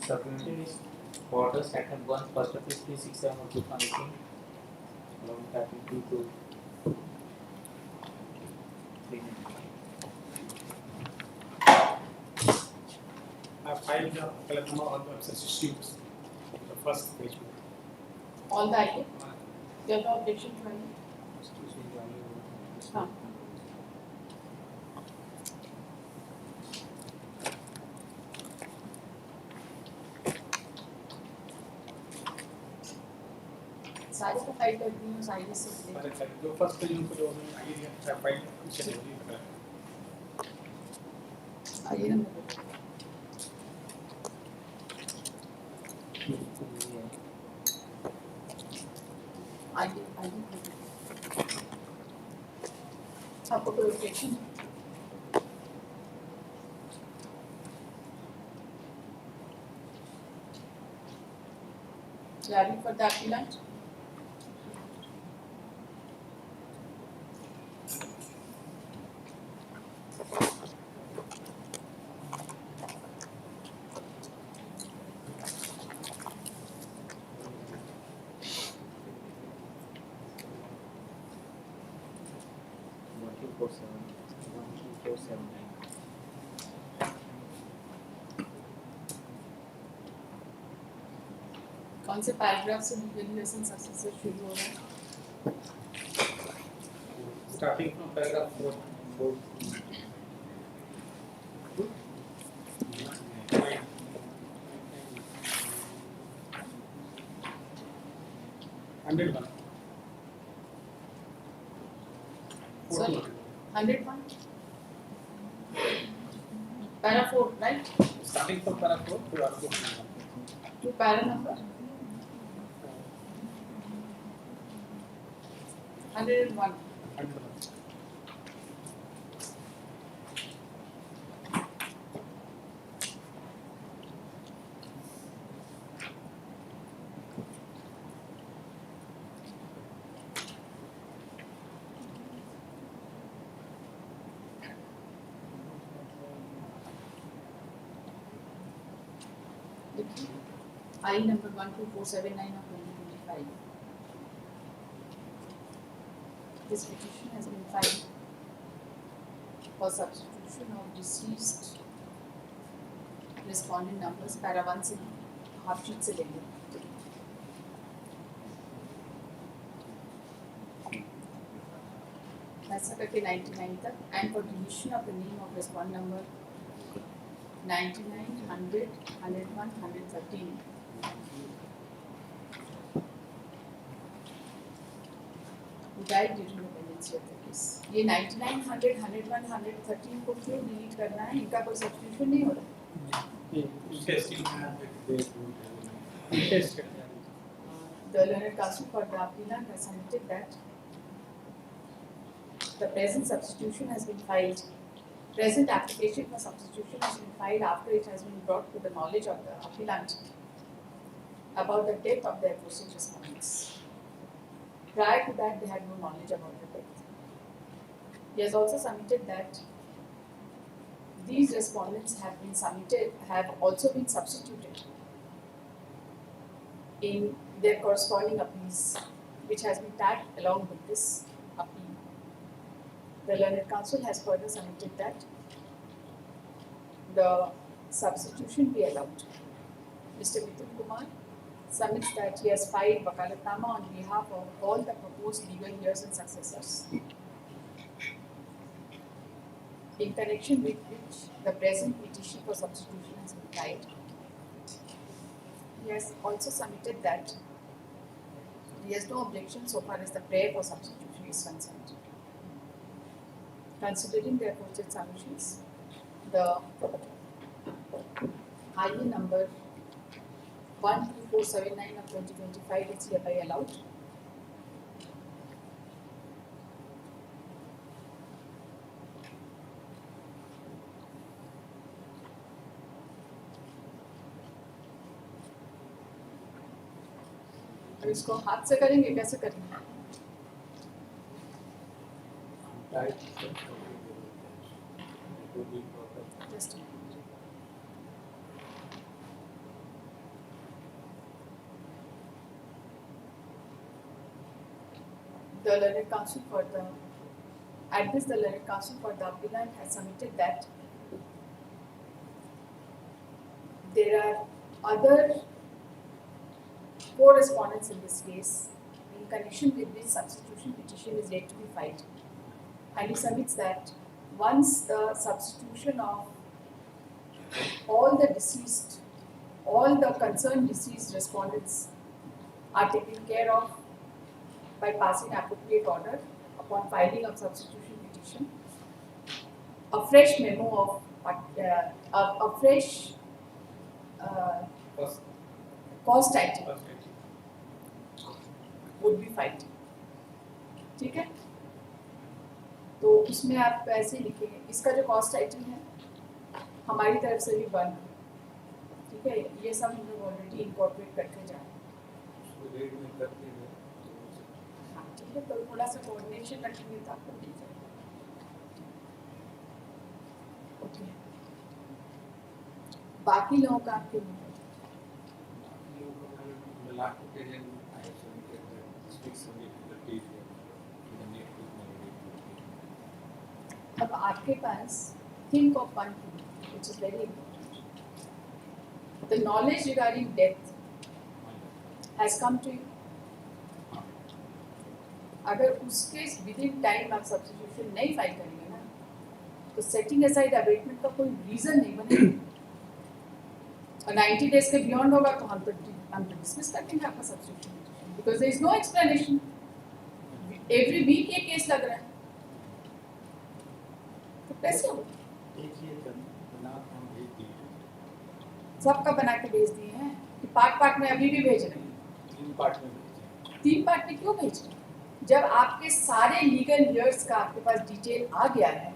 subunit is border second one first of is 367 along that will be to I filed the column on the substitutes. The first page. All the item? You have no objection to any? हाँ. सारे को file करती हूँ side से जो first page उनको जो आइए फाइल चलेगी आइए नंबर आइए आपको कोई objection Ready for the appellant? कौन से पैराग्राफ से लीगल सक्सेसर शुरू हो रहा है? Starting from paragraph 4. 101. Sorry, 101. Para 4, right? Starting from para 4 to up to para number 101. I number 12479 of 2025. This petition has been filed for substitution of deceased respondent numbers para 1 से half sheet से लेंगे. ऐसा करके 99 तक and for deletion of the name of respondent number 99, 100, 101, 113. Who died during the pendency of the case. ये 99, 100, 101, 113 को क्यों delete करना है? इनका कोई सब्स्टिट्यूशन नहीं हो रहा? The learned counsel for the appellant has submitted that the present substitution has been filed. Present application for substitution has been filed after it has been brought to the knowledge of the appellant about the death of their proceed respondents. Prior to that, they had no knowledge about the death. He has also submitted that these respondents have also been substituted in their corresponding appeals, which has been tagged along with this appeal. The learned counsel has further submitted that the substitution be allowed. Mr. Mithun Kumar submits that he has filed wakalatnama on behalf of all the proposed legal heirs and successors, in connection with which the present petition for substitution has been filed. He has also submitted that he has no objection so far as the prayer for substitution is concerned. Considering their quoted submissions, the IE number 12479 of 2025 is hereby allowed. अब इसको हाथ से करेंगे कैसे करेंगे? Just a minute. the learned counsel for the at this the learned counsel for the appellant has submitted that there are other co-respondents in this case in connection with which substitution petition is yet to be filed, and he submits that once the substitution of all the concerned deceased respondents are taken care of by passing appropriate order upon filing of substitution petition, a fresh memo of a fresh First, cost item first would be filed. ठीक है? तो उसमें आप ऐसे लिखेंगे, इसका जो cost item है हमारी तरफ से भी बन, ठीक है, ये सब हम लोग ऑलरेडी इनकॉर्पोरेट करके जा रहे हैं। हाँ, ठीक है, तो थोड़ा सा कोऑर्डिनेशन रखेंगे तो आपको मिल जाएगा। ओके, बाकी लोगों का आपके लिए अब आपके पास think of one thing which is very important. The knowledge regarding death has come to you. अगर उसके within time आप substitution नहीं फाइल करेंगे ना, तो setting aside abatement का कोई reason नहीं बनेगा। और 90 days के beyond होगा तो हम तो dismiss कर देंगे आपका substitution because there is no explanation. Every week ये केस लग रहा है, तो कैसे होगा? सबका बना के भेज दिए हैं कि पार्ट में अभी भी भेज रहे हैं। 3 पार्ट में भेजे। 3 पार्ट में क्यों भेज रहे हैं? जब आपके सारे लीगल ईयर्स का आपके पास डिटेल आ गया है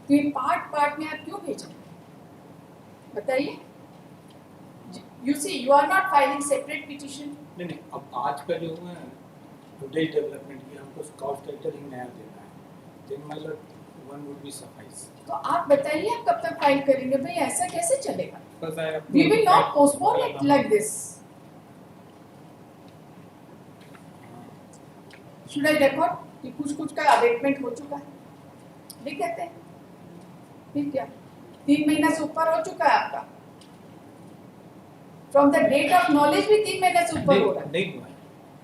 तो ये पार्ट में आप क्यों भेज रहे हैं? बताइए। You see, you are not filing separate petition. नहीं, अब आज का जो है टुडे डेवलपमेंट की हमको कॉस्ट आइटम ही नया देना है, then मतलब one would be suffice. तो आप बताइए आप कब तक फाइल करेंगे भाई? ऐसा कैसे चलेगा? Because I have We will not postpone it like this. Should I record कि कुछ का अबेटमेंट हो चुका है? लिख देते हैं। ठीक है, 3 महीना से ऊपर हो चुका है आपका। From the date of knowledge भी 3 महीने से ऊपर हो रहा है। नहीं हुआ है।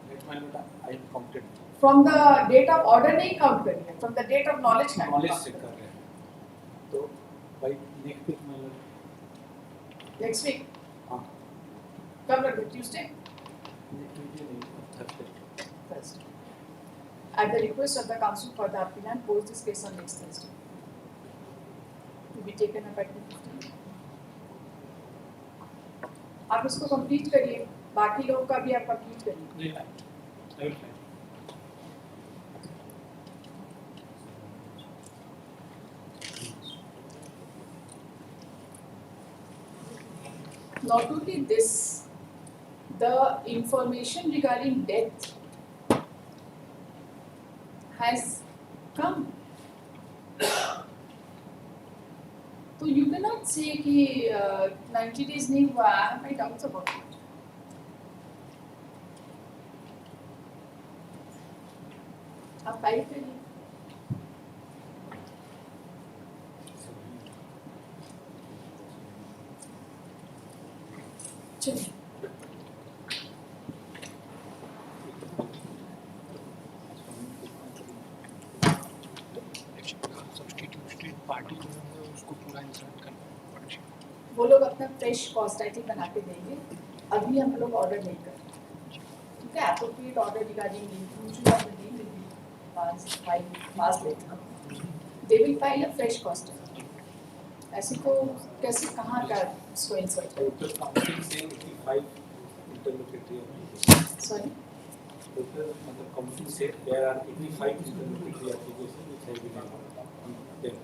Let my note, I am counted. From the date of order नहीं काउंट करेंगे, from the date of knowledge का नॉलेज से कर रहे हैं। तो भाई नेक्स्ट वीक मतलब नेक्स्ट वीक हाँ कब रख दो? Tuesday Thursday. At the request of the counsel for the appellant, post this case on next Thursday. To be taken up at 2:15. आप इसको कंप्लीट करिए, बाकी लोगों का भी आप कंप्लीट करिए। नहीं, Not only this, the information regarding death has come. So you cannot say कि 90 days नहीं हुआ, I have my doubts about it. आप फाइल करिए। चलिए। वो लोग अपना फ्रेश कॉस्ट आइटम बना के देंगे, अभी हम लोग ऑर्डर नहीं कर रहे, ठीक है? Appropriate order regarding inclusion of the deal will be pass later, they will file a fresh cost item. ऐसे तो कैसे कहाँ का इसको इंसर्ट करें? total counting से 85 interlocutory सॉरी, total मतलब counting से there are 85 interlocutory applications which have been on them.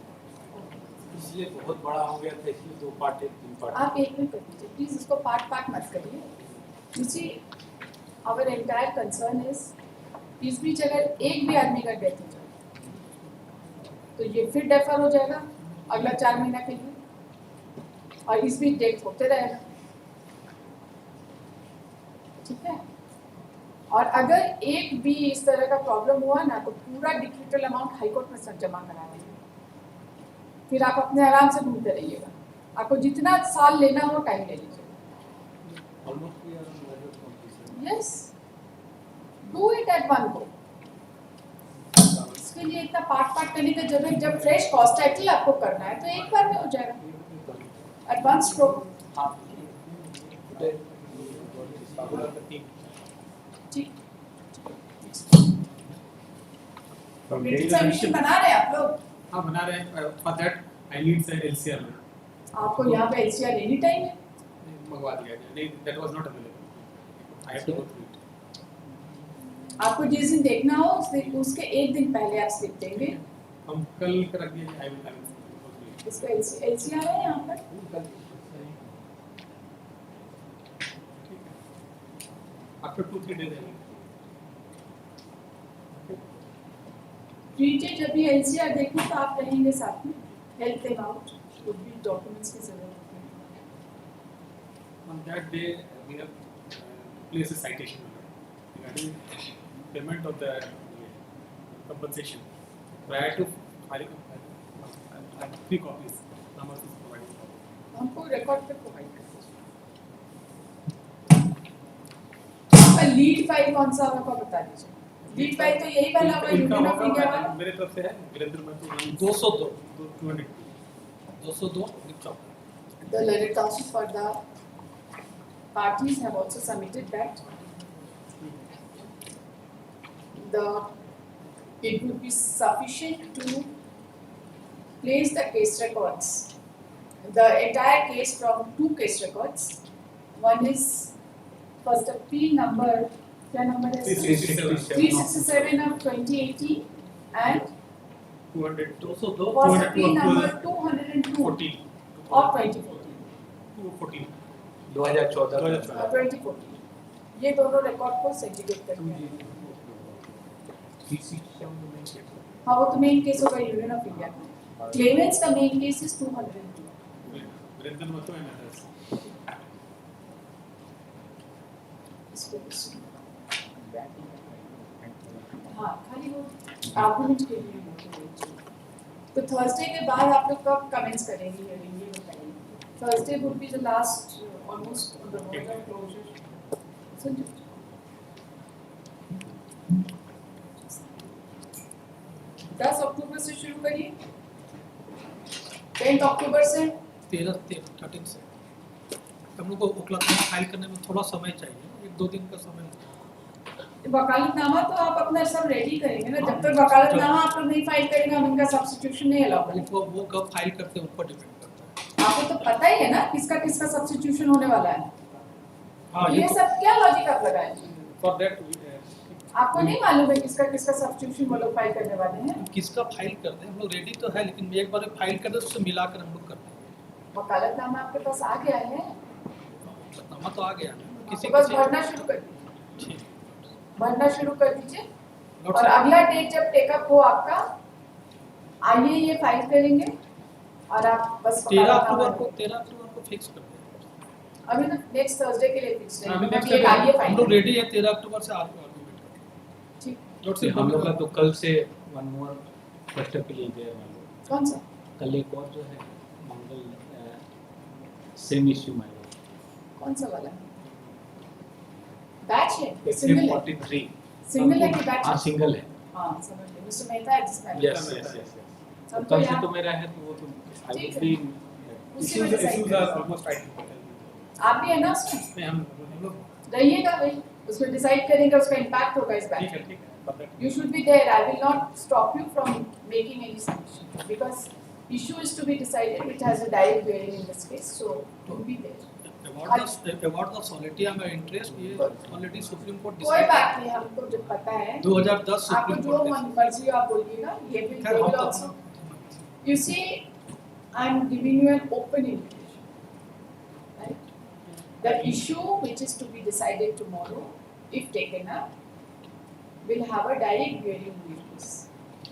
इसलिए बहुत बड़ा हो गया था, इसलिए 2 पार्ट है, 3 पार्ट। आप एक में कर दीजिए प्लीज, इसको पार्ट मत करिए। You see, our entire concern is इस बीच अगर एक भी आदमी का डेथ हो जाए तो ये फिर डेफर हो जाएगा अगला 4 महीना के लिए, और इस बीच डेथ होते रहेगा, ठीक है? और अगर एक भी इस तरह का प्रॉब्लम हुआ ना तो पूरा डिक्रीटल अमाउंट हाई कोर्ट में सब जमा कराएंगे, फिर आप अपने आराम से घूमते रहिएगा, आपको जितना साल लेना हो टाइम ले लीजिए। Yes, do it at one go. इसके लिए इतना पार्ट करने की जरूरत, जब फ्रेश कॉस्ट टाइटल आपको करना है तो एक बार में हो जाएगा एडवांस स्ट्रोक। ठीक, सबमिशन बना रहे हैं आप लोग? हाँ बना रहे हैं। For that I need sir LCR में। आपको यहाँ पे एलसीआर एनी टाइम है? मंगवा दिया गया, नहीं that was not available, I have to go through it. आपको जिस दिन देखना हो उसके एक दिन पहले आप स्लिप देंगे। हम कल कर दिए, आई विल इसका एलसीआर है यहाँ पर। आफ्टर 2-3 डेज है। ट्रीटे जब भी एलसीआर देखो तो आप रहेंगे साथ में, हेल्प देम आउट, कुछ भी डॉक्यूमेंट्स की जरूरत है। On that day we have placed a citation regarding payment of the compensation. Prior to filing, I have 3 copies. Namas is provided. हमको रिकॉर्ड पे प्रोवाइड कर दीजिए। लीड फाइल कौन सा होगा बता दीजिए। लीड फाइल तो यही वाला होगा, यूनियन ऑफ इंडिया वाला। मेरे तरफ से है Virendra Mahato 202 The letter counsel for the parties have also submitted that it would be sufficient to place the case records, the entire case from 2 case records. One is first appeal number, क्या number है? 367 of 2018 and 202 first appeal number 202 of 2014. ये दोनों record को segregate करते हैं। हाँ वो तो मेन केस होगा यूनियन ऑफ इंडिया का। क्लेमेंट्स का main case is 202। Virendra Mahato and others. हाँ खाली वो आर्गुमेंट के लिए। तो थर्सडे के बाद आप लोग कब कमेंट्स करेंगे हियरिंग, ये बताइए। Thursday would be the last almost on the road of closure. 10 अक्टूबर से शुरू करिए, 10 अक्टूबर से 13 से हम लोग को वकालतनामा फाइल करने में थोड़ा समय चाहिए, 1-2 दिन का समय। वकालतनामा तो आप अपना सब रेडी करेंगे ना, जब तक वकालतनामा आप लोग नहीं फाइल करेंगे हम इनका सब्स्टिट्यूशन नहीं अलाउ करेंगे। वो कब फाइल करते हैं ऊपर डिपेंड करता है। आपको तो पता ही है ना किसका सब्स्टिट्यूशन होने वाला है। हाँ ये सब क्या लॉजिक आप लगाए? फॉर दैट आपको नहीं मालूम है किसका सब्स्टिट्यूशन वो लोग फाइल करने वाले हैं? किसका फाइल करते हैं हम लोग रेडी तो है, लेकिन एक बार फाइल कर दे उससे मिलाकर हम लोग करते हैं। वकालतनामा आपके पास आ गया है? वकालतनामा तो आ गया है, किसी बस भरना शुरू कर दीजिए, ठीक भरना शुरू कर दीजिए और अगला डेट जब टेकअप हो आपका आइए ये फाइल करेंगे और आप बस 13 अक्टूबर को फिक्स करते हैं। अभी तो नेक्स्ट थर्सडे के लिए फिक्स अभी है, नेक्स्ट ये आइए फाइल हम लोग रेडी है 13 अक्टूबर से आर्गुमेंट करते ठीक। हैं। हम लोग का तो कल से वन मोर फर्स्ट के लिए गए हैं। कौन सा? कल एक और जो है मंगल सेम इश्यू में कौन सा वाला? बैच है सिंगल है? 43 सिंगल है कि बैच? हाँ सिंगल है। हाँ समझ गए, मिस्टर मेहता है जिसमें यस सबको कल से याद तो मेरा है तो वो तो आई ठीक विल है। बी उसी में decide इश्यूज आर ऑलमोस्ट करेंगे। आप भी है ना उसमें? में हम लोग रहिएगा भाई, उसमें डिसाइड करेंगे, उसका इम्पैक्ट होगा इस बैच। ठीक है You should be there. I will not stop you from making any submission because issue is to be decided. It has a direct bearing in this case, so to be there. Award of सॉलिटी of interest ये already supreme court कोई बात नहीं, हमको जब पता है 2010 आपको सुप्रीम जो कोर्ट मर्जी हो आप बोलिएगा, ये will also. You see, I am giving you an open invitation, right? The issue which is to be decided tomorrow, if taken up, will have a direct bearing on this.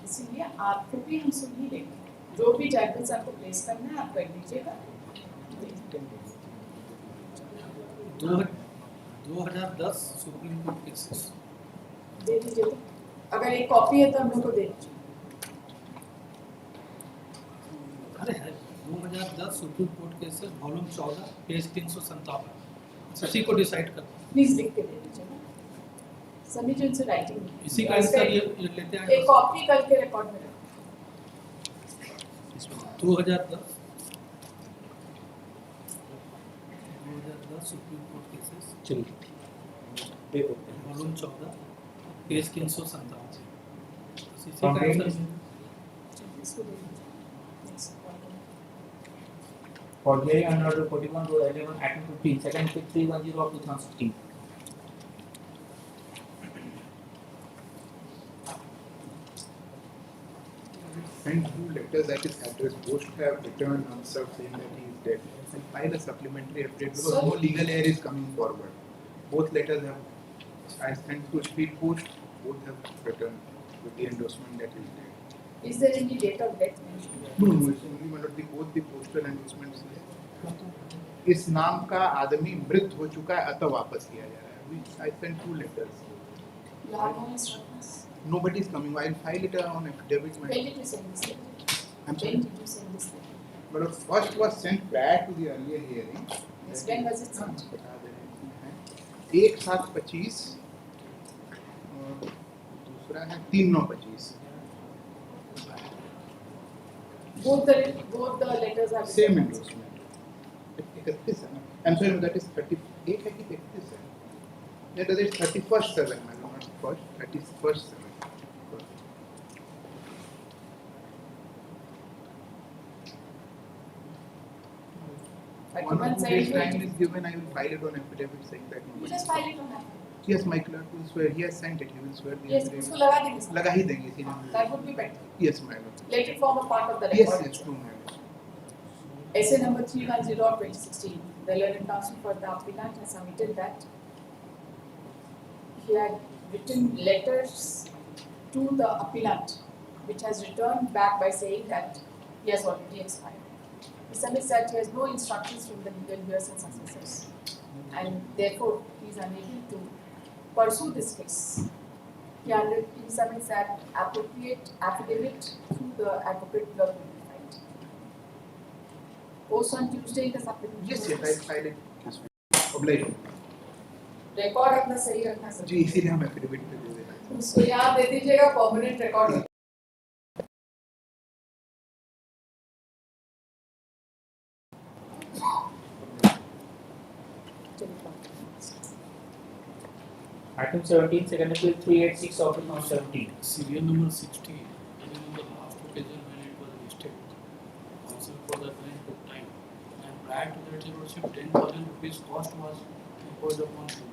इसीलिए आपको भी हम सुन ही लेंगे, जो भी जर्नल्स आपको place करना है आप कर लीजिएगा। 2010 सुप्रीम कोर्ट केसेस दे दीजिए तो, अगर एक कॉपी है तो हम लोग को दे दीजिए। अरे है 2010 supreme court cases volume 14 page 357 इसी को डिसाइड कर प्लीज लिख के दे दीजिए ना, सभी जो इनसे राइटिंग इसी का आंसर ये लेते हैं एक कॉपी करके रिकॉर्ड में रखो। 2010 सुप्रीम कोर्ट केसेस चलिए वॉल्यूम 14 पेज 357 इसी का Complaint आंसर इसको दे दीजिए। Next, for hearing under Order 41/11 Act 15 Second 310 of 2016. Sent two letters at his address. Both have returned answer saying that he is dead. And file a supplementary update because Sir? no legal error is coming forward. Both letters have, I sent to speed post. Both have returned with the endorsement that he is dead. Is there any date of death mentioned? No, it's only one of the both the postal endorsements. इस नाम का आदमी मृत हो चुका है अतः वापस किया जा रहा है. I sent two letters. You have no instructions? Nobody is coming. I'll file it on affidavit. When did you send this letter? I'm When sorry. did you send this letter? But first was sent prior to the earlier hearing. Yes, when was it sent? एक 7/25 और दूसरा है 3/9/25. Both the letters have Same been endorsement. 31 है ना? I'm sorry, that is 38 है कि 31 है? That is 31st/7, not first, 31st/7. But One you or can two say days it time will- is given. I will file it on affidavit saying that. You just file it on that. Yes, my clerk will swear. He has sent it. He will swear the Yes, affidavit. उसको लगा देंगे sir. लगा ही देंगे इसीलिए. That would be better. Yes, madam. Let it form a part of the Yes, record. yes, true, madam. Essay number 310 of 2016. The learned counsel for the applicant has submitted that he had written letters to the appellant, which has returned back by saying that he has already expired. He submits that he has no instructions from the legal heirs and successors, and therefore he is unable to pursue this case. He submits that appropriate affidavit through the advocate clerk will be filed. Post on Tuesday the supplementary. Yes, yes, I file it this week. Obliged. Record अपना सही रखना sir. जी इसीलिए हम affidavit पे दे देते हैं. उसको यहाँ दे दीजिएगा permanent record. Item 17 Second Appeal 386 of 2017. serial number 60, even on the last occasion when it was listed, counsel for the client took time, and prior to that receivership, 10,000 rupees cost was imposed upon him.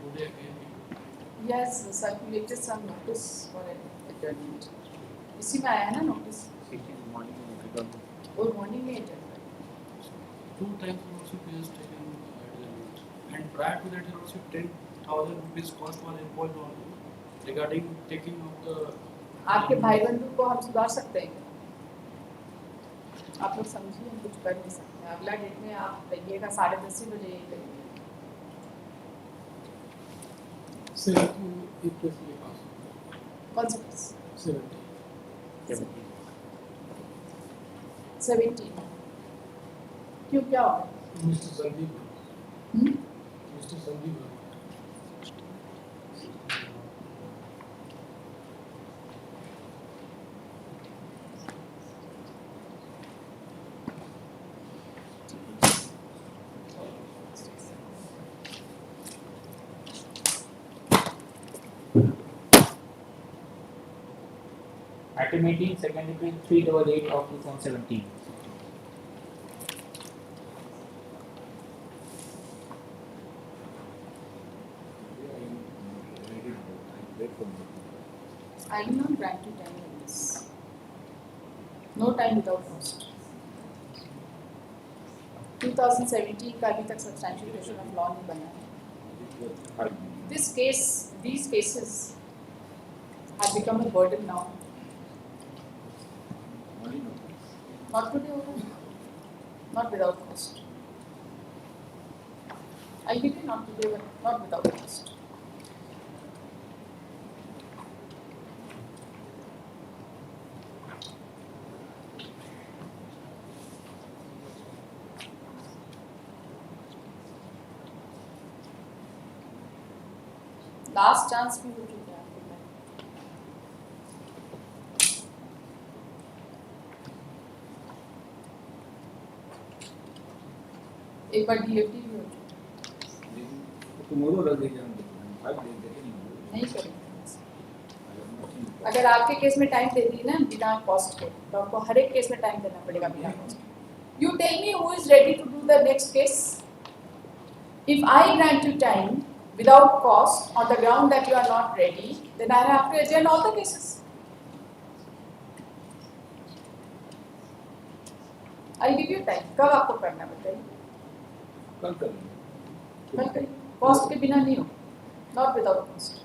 Today again, Yes, circulated some notice for adjournment. इसी में आया है ना notice? और morning में adjournment. 2 times receivership he has taken adjournment, and prior to that receivership, 10,000 rupees cost was imposed on him regarding taking of the. आपके भाई बंधु को हम सुधार सकते हैं क्या? आप लोग समझिए हम कुछ कर नहीं सकते. अगला डेट में आप रहिएगा 10:30 बजे यहीं पे. Sir, एक केस ये पास कौन सा केस? 17. क्यों क्या हुआ? Mr. Sandeep. Hmm? Mr. Sandeep. Item 18 Second Appeal 388 of 2017. I will not grant you time on this. No time without cost. 2017 का अभी तक substantial question of law नहीं बना है. These cases have become a burden now. Not today only. Not without cost. I'll give you not today, but not without cost. Last chance भी हो चुका है आपके पास। एक बार डीएफटी भी हो चुका tomorrow रख दीजिए हम 5 days देखेंगे नहीं करेंगे। अगर आपके केस में टाइम दे दी ना बिना कॉस्ट के, तो आपको हर एक केस में टाइम देना पड़ेगा बिना cost. You tell me who is ready to do the next case? If I grant you time without cost on the ground that you are not ready, then I have to adjourn all the cases. I'll give you time. कब आपको करना है बताइए? कल करेंगे कल करिए। Cost के बिना नहीं हो, not without cost.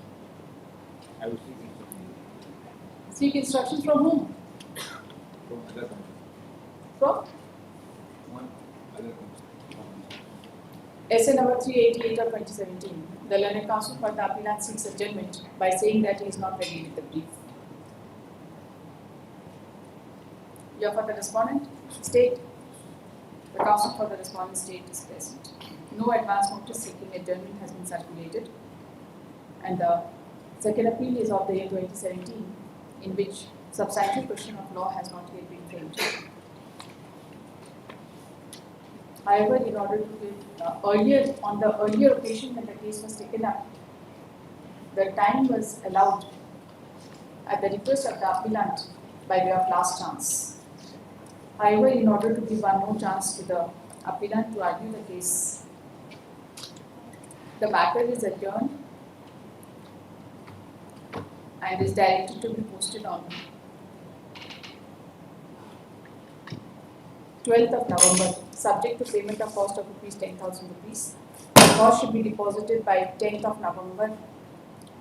I will seek instruction Seek instructions from whom? from other company From one other company Essay number 388 of 2017. The learned counsel for the appellant seeks adjournment by saying that he is not ready with the brief. You are for the respondent? State. The counsel for the respondent state is present. No advance notice seeking adjournment has been circulated. And the second appeal is of the year 2017, in which substantial question of law has not yet been framed. However, in order to give on the earlier occasion when the case was taken up, the time was allowed at the request of the appellant by way of last chance. However, in order to give one more chance to the appellant to argue the case, the matter is adjourned and is directed to be posted on 12th of November, subject to payment of cost of ₹10,000. The cost should be deposited by 10th of November.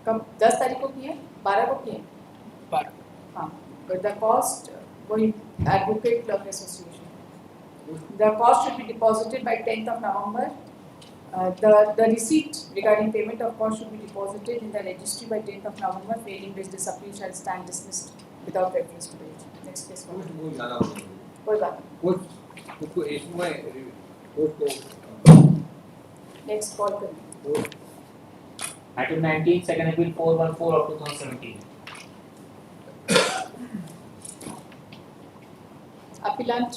कब 10 तारीख को किए? 12 को किए? 12 हाँ, but the cost वही Advocate Clerk Association. The cost should be deposited by 10th of November. The receipt regarding payment of cost should be deposited in the registry by 10th of November. Failing which this appeal shall stand dismissed without reference to the next case. कुछ बहुत ज़्यादा हो गया कोई बात नहीं. कुछ को इशू में कोर्ट को Next call करिए. Item 19, second appeal 414 of 2017. Appellant.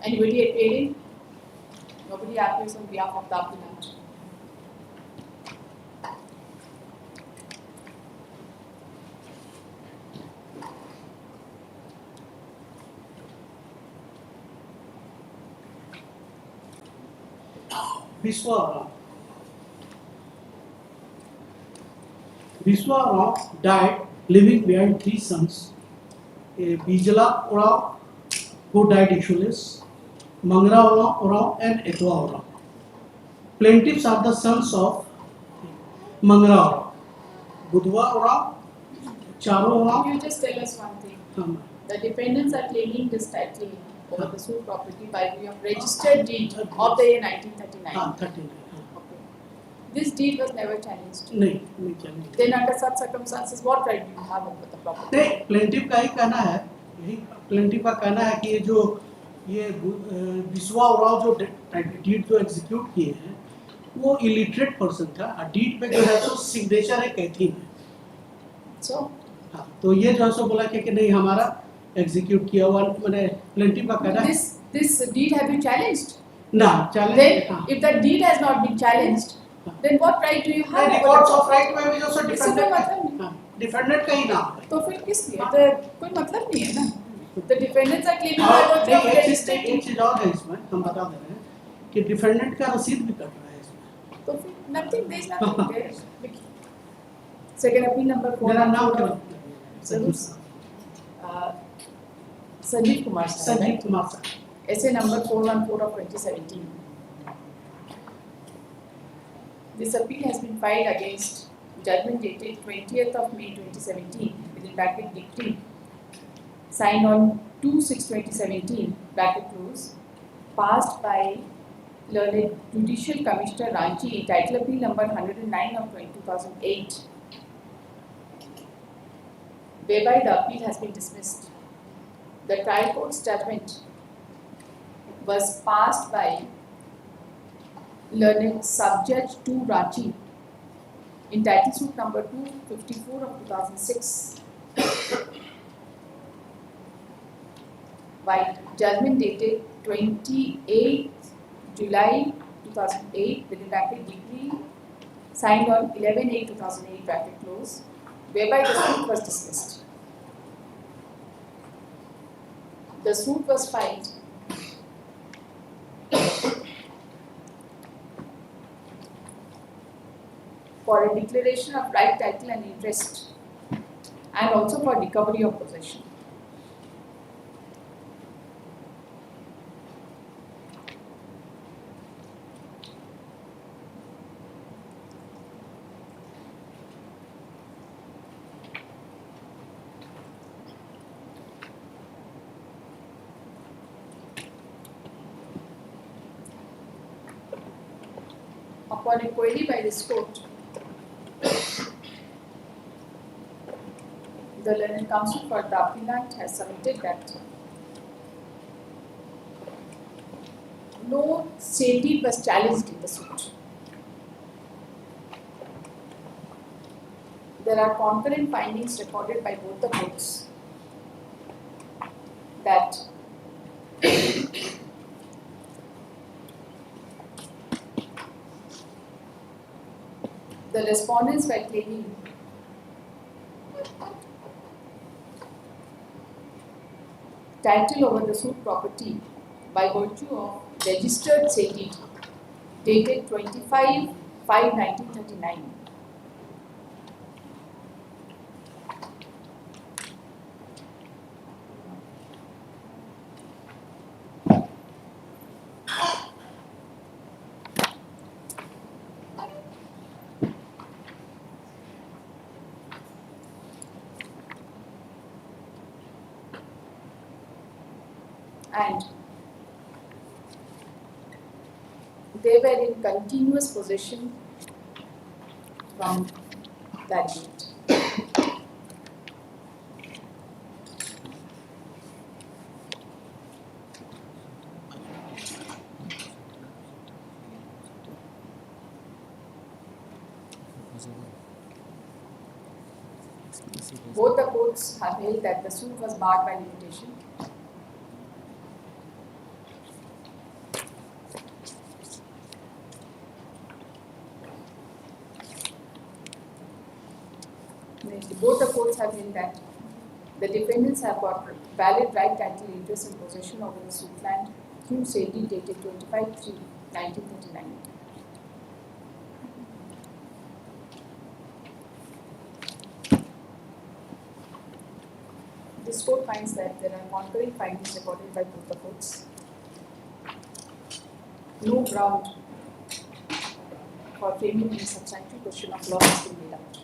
Anybody appearing? Nobody appears on behalf of the appellant. Vishwa Rao died leaving behind 3 sons, a Bijala Rao who died issueless, Mangra Rao and Etwa Rao. Plaintiffs are the sons of Mangra Rao, Budhwa Rao, Charo Rao. You just tell us one thing. The defendants are claiming this title over the suit property by way of registered deed of the year 1939. 39. Okay. This deed was never challenged. नहीं चलेंगे. Then under such circumstances, what right do you have over the property? नहीं, plaintiff का ही कहना है, यही plaintiff का कहना है कि ये विश्वा राव जो डीड जो एग्जीक्यूट किए हैं वो इलिटरेट पर्सन था. डीड पे जो है तो सिग्नेचर है कैथी है. So, हाँ, तो ये जो है सो बोला कि नहीं हमारा एग्जीक्यूट किया हुआ, मैंने प्लेंटिफ का कहना है this deed have been challenged? ना challenge. Then, if the deed has not been challenged, Then what right do you have? over Records the of right to is also इससे कोई defendant. मतलब नहीं. हाँ, defendant का ही नाम है. तो फिर किस लिए? तो कोई मतलब नहीं है ना. The defendants are claiming by और virtue of एक registered. चीज और है इसमें, हम बता दे रहे हैं कि डिफेंडेंट का रसीद भी कट रहा है इसमें. तो फिर nothing, there is nothing there. Second appeal number 4. मेरा नाम क्या? Sanjeev Kumar sir. Sanjeev right? Kumar sir. SA number 414 of 2017. This appeal has been filed against judgment dated 20th of May 2017 within bracket decree signed on 2/6/2017 bracket close passed by learned Judicial Commissioner Ranchi, title appeal number 109 of 2008, whereby the appeal has been dismissed. The trial court's judgment was passed by learned Sub-Judge 2 Ranchi in title suit number 254 of 2006. By judgment dated 28th July 2008 within bracket decree signed on 11/8/2008 bracket close, whereby the suit was dismissed. The suit was filed for a declaration of right, title and interest and also for recovery of possession. Upon a query by this court, the learned counsel for the appellant has submitted that no state deed was challenged in the suit. There are concurrent findings recorded by both the courts that the respondents were claiming title over the suit property by virtue of registered state deed dated 25/5/1939. And they were in continuous possession from that date. Both the courts have held that the suit was barred by limitation. Both the courts have held that the defendants have got valid right, title, interest and possession over the suit land through state deed dated 25/3/1939. This court finds that there are concurrent findings recorded by both the courts. No ground for framing any substantial question of law has been made out.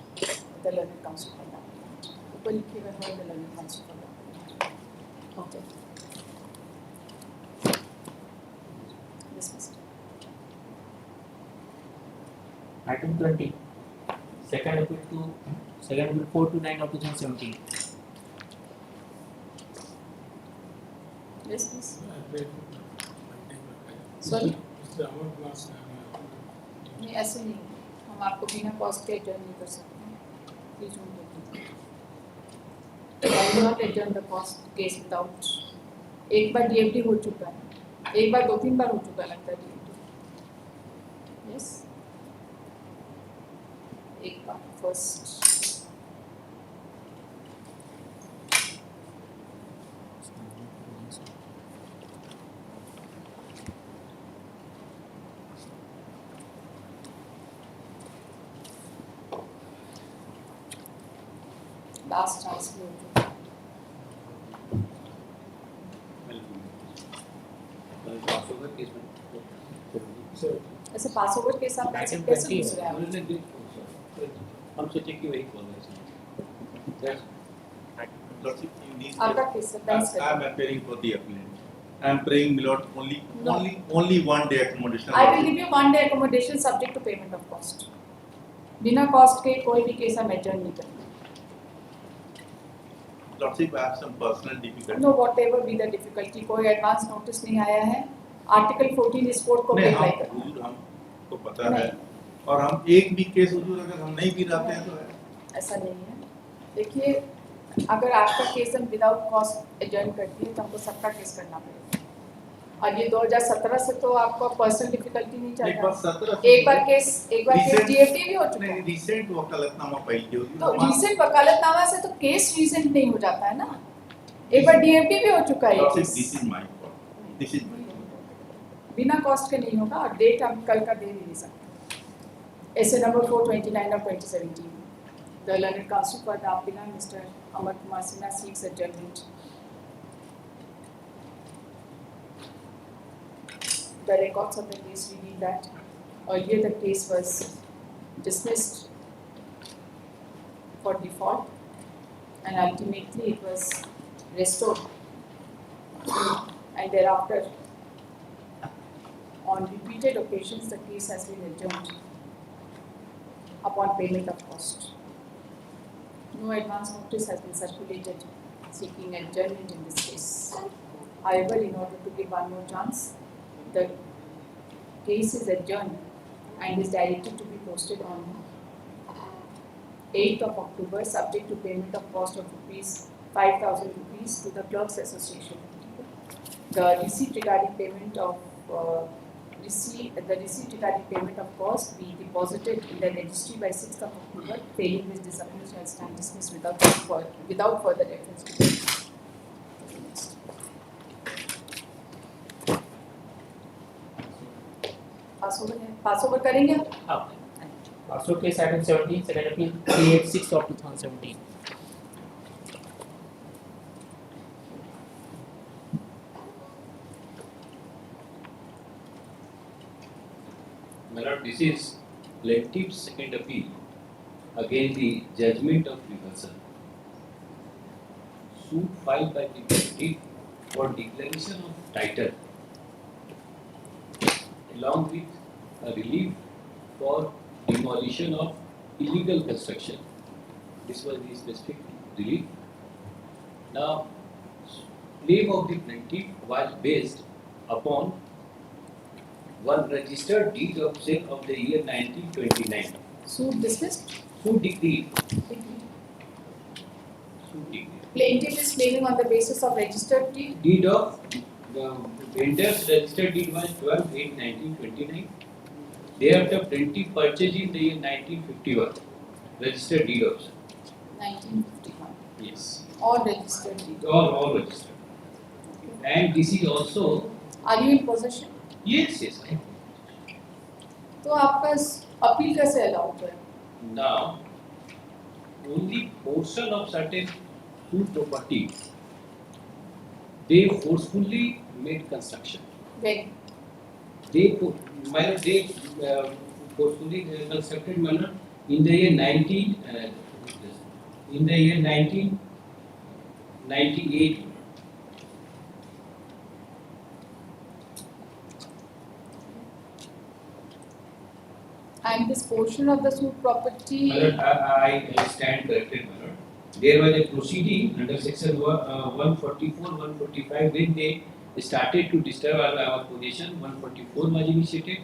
The learned counsel for that. ऊपर लिखे हुए हैं the learned counsel for that. Okay. Dismissed. Item 20. Second appeal 429 of 2017. Yes, please. Sorry? नहीं ऐसे नहीं, हम आपको बिना कॉस्ट के एडजर्न नहीं कर सकते. Please don't do it. I will not adjourn the cost case without. एक बार DFD हो चुका है, एक बार 2-3 बार हो चुका लगता है DFD. Yes. एक बार first. Last chance में होगा. ऐसे पास ओवर के साथ कैसे दूसरे आए? हमसे टेक की वही कॉल है आपका केस है, best I am करिए. appearing for the appellant. I am praying, my lord, No. only 1 day accommodation. I will give you 1 day accommodation subject to payment of cost. बिना cost के कोई भी केस हम adjourn नहीं करते. Lordship, I have some personal difficulty. No, whatever be the difficulty, कोई advance notice नहीं आया है. Article 14 इस कोर्ट को नहीं, apply हम करना. हुजूर हमको पता नहीं. है और हम एक भी केस हुजूर अगर हम नहीं भी रहते हैं तो है। ऐसा नहीं है. देखिए, अगर आपका केस हम विदाउट कॉस्ट एडजर्न करती है तो हमको सबका केस करना पड़ेगा. और ये 2017 से तो आपको पर्सनल डिफिकल्टी नहीं चल एक बार रहा. 17 एक बार केस डीएफटी भी हो चुका नहीं है. रिसेंट वकालतनामा फाइल किया हुजूर। तो रिसेंट वकालतनामा से तो केस रिसेंट नहीं हो जाता है ना. एक बार डीएफटी भी हो चुका है. Lordship, this is my fault. This is my fault. बिना कॉस्ट के नहीं होगा. और डेट हम कल का दे नहीं सकते. ऐसे number 429 of 2017. The learned counsel for the appellant, Mr. Amar Kumar Sinha, seeks adjournment. The records of the case reveal that earlier the case was dismissed for default and ultimately it was restored. And thereafter, on repeated occasions, the case has been adjourned upon payment of cost. No advance notice has been circulated seeking adjournment in this case. However, in order to give one more chance, the case is adjourned and is directed to be posted on 8th of October, subject to payment of cost of ₹5,000 to the Clerks Association. The receipt regarding payment of cost be deposited in the registry by 6th of October. Failing which, this appeal shall stand dismissed without further reference to the next. Pass over करेंगे आप? हाँ. Also case item 17, second appeal 386 of 2017. My lord, this is plaintiff's second appeal against the judgment of reversal. Suit filed by the plaintiff for declaration of title along with a relief for demolition of illegal construction. This was the specific relief. Now, claim of the plaintiff was based upon one registered deed of sale of the year 1929. Suit dismissed. Suit decreed. Suit decreed. Plaintiff is claiming on the basis of registered deed. Deed of the vendor's registered deed was 12/8/1929. Thereafter, plaintiff purchased in the year 1951. Registered deed of sale. 1951. Yes. Or registered deed. All registered. And this is also Are you in possession? yes. तो आपका appeal कैसे allowed है? Now, only portion of certain food property they forcefully made construction. When? They forcefully constructed manner in the year 1998. And this portion of the suit property. My lord, I stand corrected, my lord. There was a proceeding under section 144, 145 when they started to disturb our possession. 144 was initiated.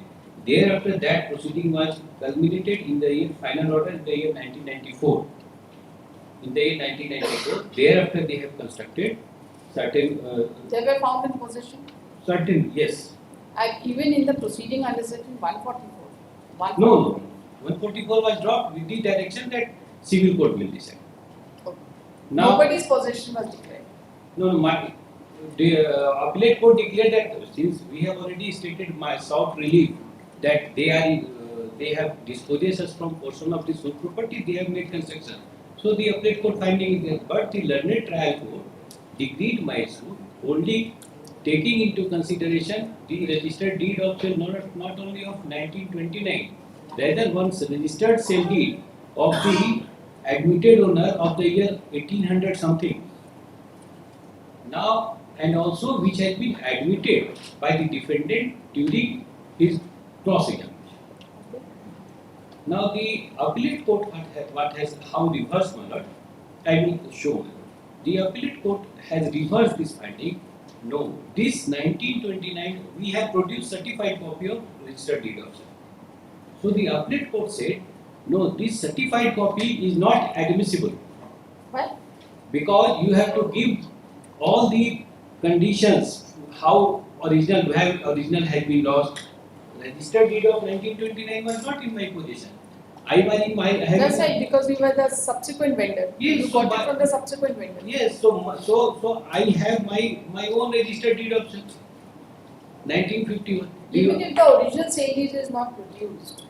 Thereafter, that proceeding was culminated in the year final order in the year 1994. In the year 1994, thereafter they have constructed certain. They were found in possession. Certain, yes. And even in the proceeding under section 144. No. 144 was dropped with the direction that civil court will decide. Okay. Now, Nobody's possession was declared. no, the appellate court declared that since we have already stated my sought relief that they have dispossessed us from portion of the suit property, they have made construction. So the appellate court finding is there, but the learned trial court decreed my suit only taking into consideration the registered deed of sale not only of 1929, rather one's registered sale deed of the admitted owner of the year 1800 something. Now, and also which has been admitted by the defendant during his cross-examination. Now, the appellate court what has how reversed manner, I will show. The appellate court has reversed this finding. No, this 1929 we have produced certified copy of registered deed of sale. So the appellate court said, no, this certified copy is not admissible. Why? Because you have to give all the conditions how original has been lost. Registered deed of 1929 was not in my possession. I was in my. That's right, because we were the subsequent vendor. Yes, You got it from the subsequent vendor. Yes, so I have my own registered deed of sale. 1951. Even if the original sale deed is not produced,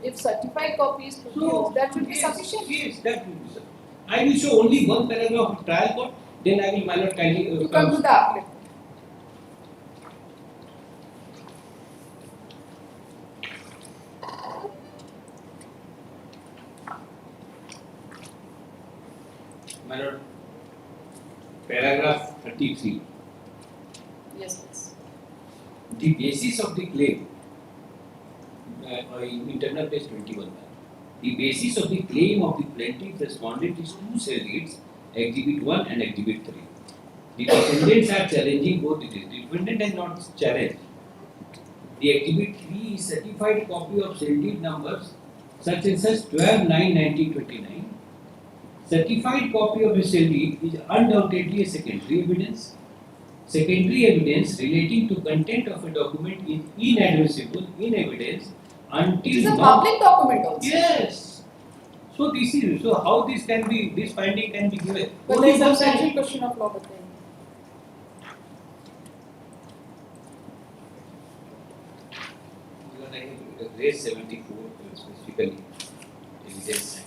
if certified copy is produced, that will be sufficient. Yes, that will be sufficient. I will show only one paragraph of trial court, then I will my lord kindly. You come to the appellate. My lord, paragraph 33. Yes, please. The basis of the claim, in internal page 21, the basis of the claim of the plaintiff respondent is two sale deeds, Exhibit 1 and Exhibit 3. The defendants are challenging both the deeds. The defendant has not challenged. The Exhibit 3 is certified copy of sale deed numbers such and such 12/9/1929. Certified copy of a sale deed is undoubtedly a secondary evidence. Secondary evidence relating to content of a document is inadmissible in evidence until It is a now. public document also. Yes. So this is how this finding can be given. But there is a substantial question of law between. Because I have raised 74 specifically evidence.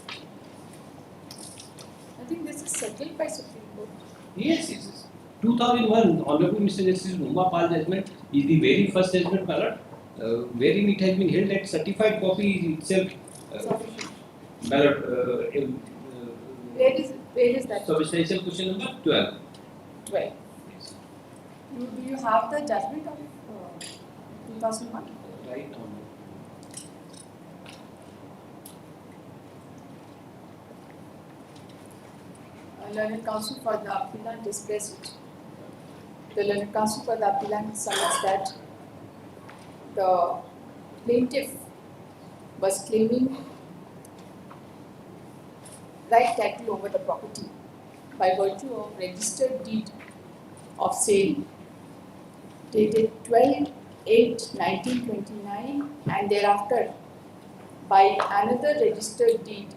I think this is settled by Supreme Court. Yes, yes, yes. 2001 Honorable Mr. Justice Mumma Pal judgment is the very first judgment, my lord, wherein it has been held that certified copy is itself, Sufficient. my lord, Where is that? substantial question number 12. 12. Yes. Do you have the judgment of 2001? Right on. Learned counsel for the appellant displays it. The learned counsel for the appellant submits that the plaintiff was claiming right title over the property by virtue of registered deed of sale dated 12/8/1929 and thereafter by another registered deed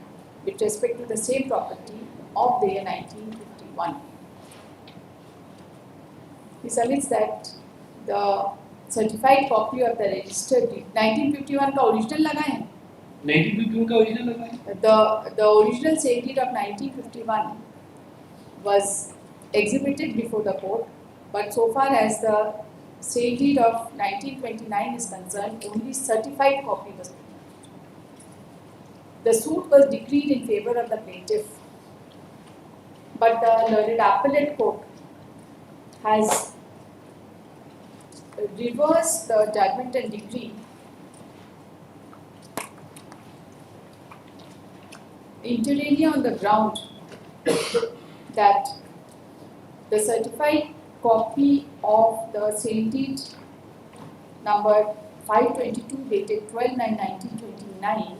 with respect to the same property of the year 1951. He submits that the certified copy of the registered deed 1951 का original लगा है. 1951 का original लगा है. The original sale deed of 1951 was exhibited before the court, but so far as the sale deed of 1929 is concerned, only certified copy was produced. The suit was decreed in favor of the plaintiff, but the learned appellate court has reversed the judgment and decree inter alia on the ground that the certified copy of the sale deed number 522 dated 12/9/1929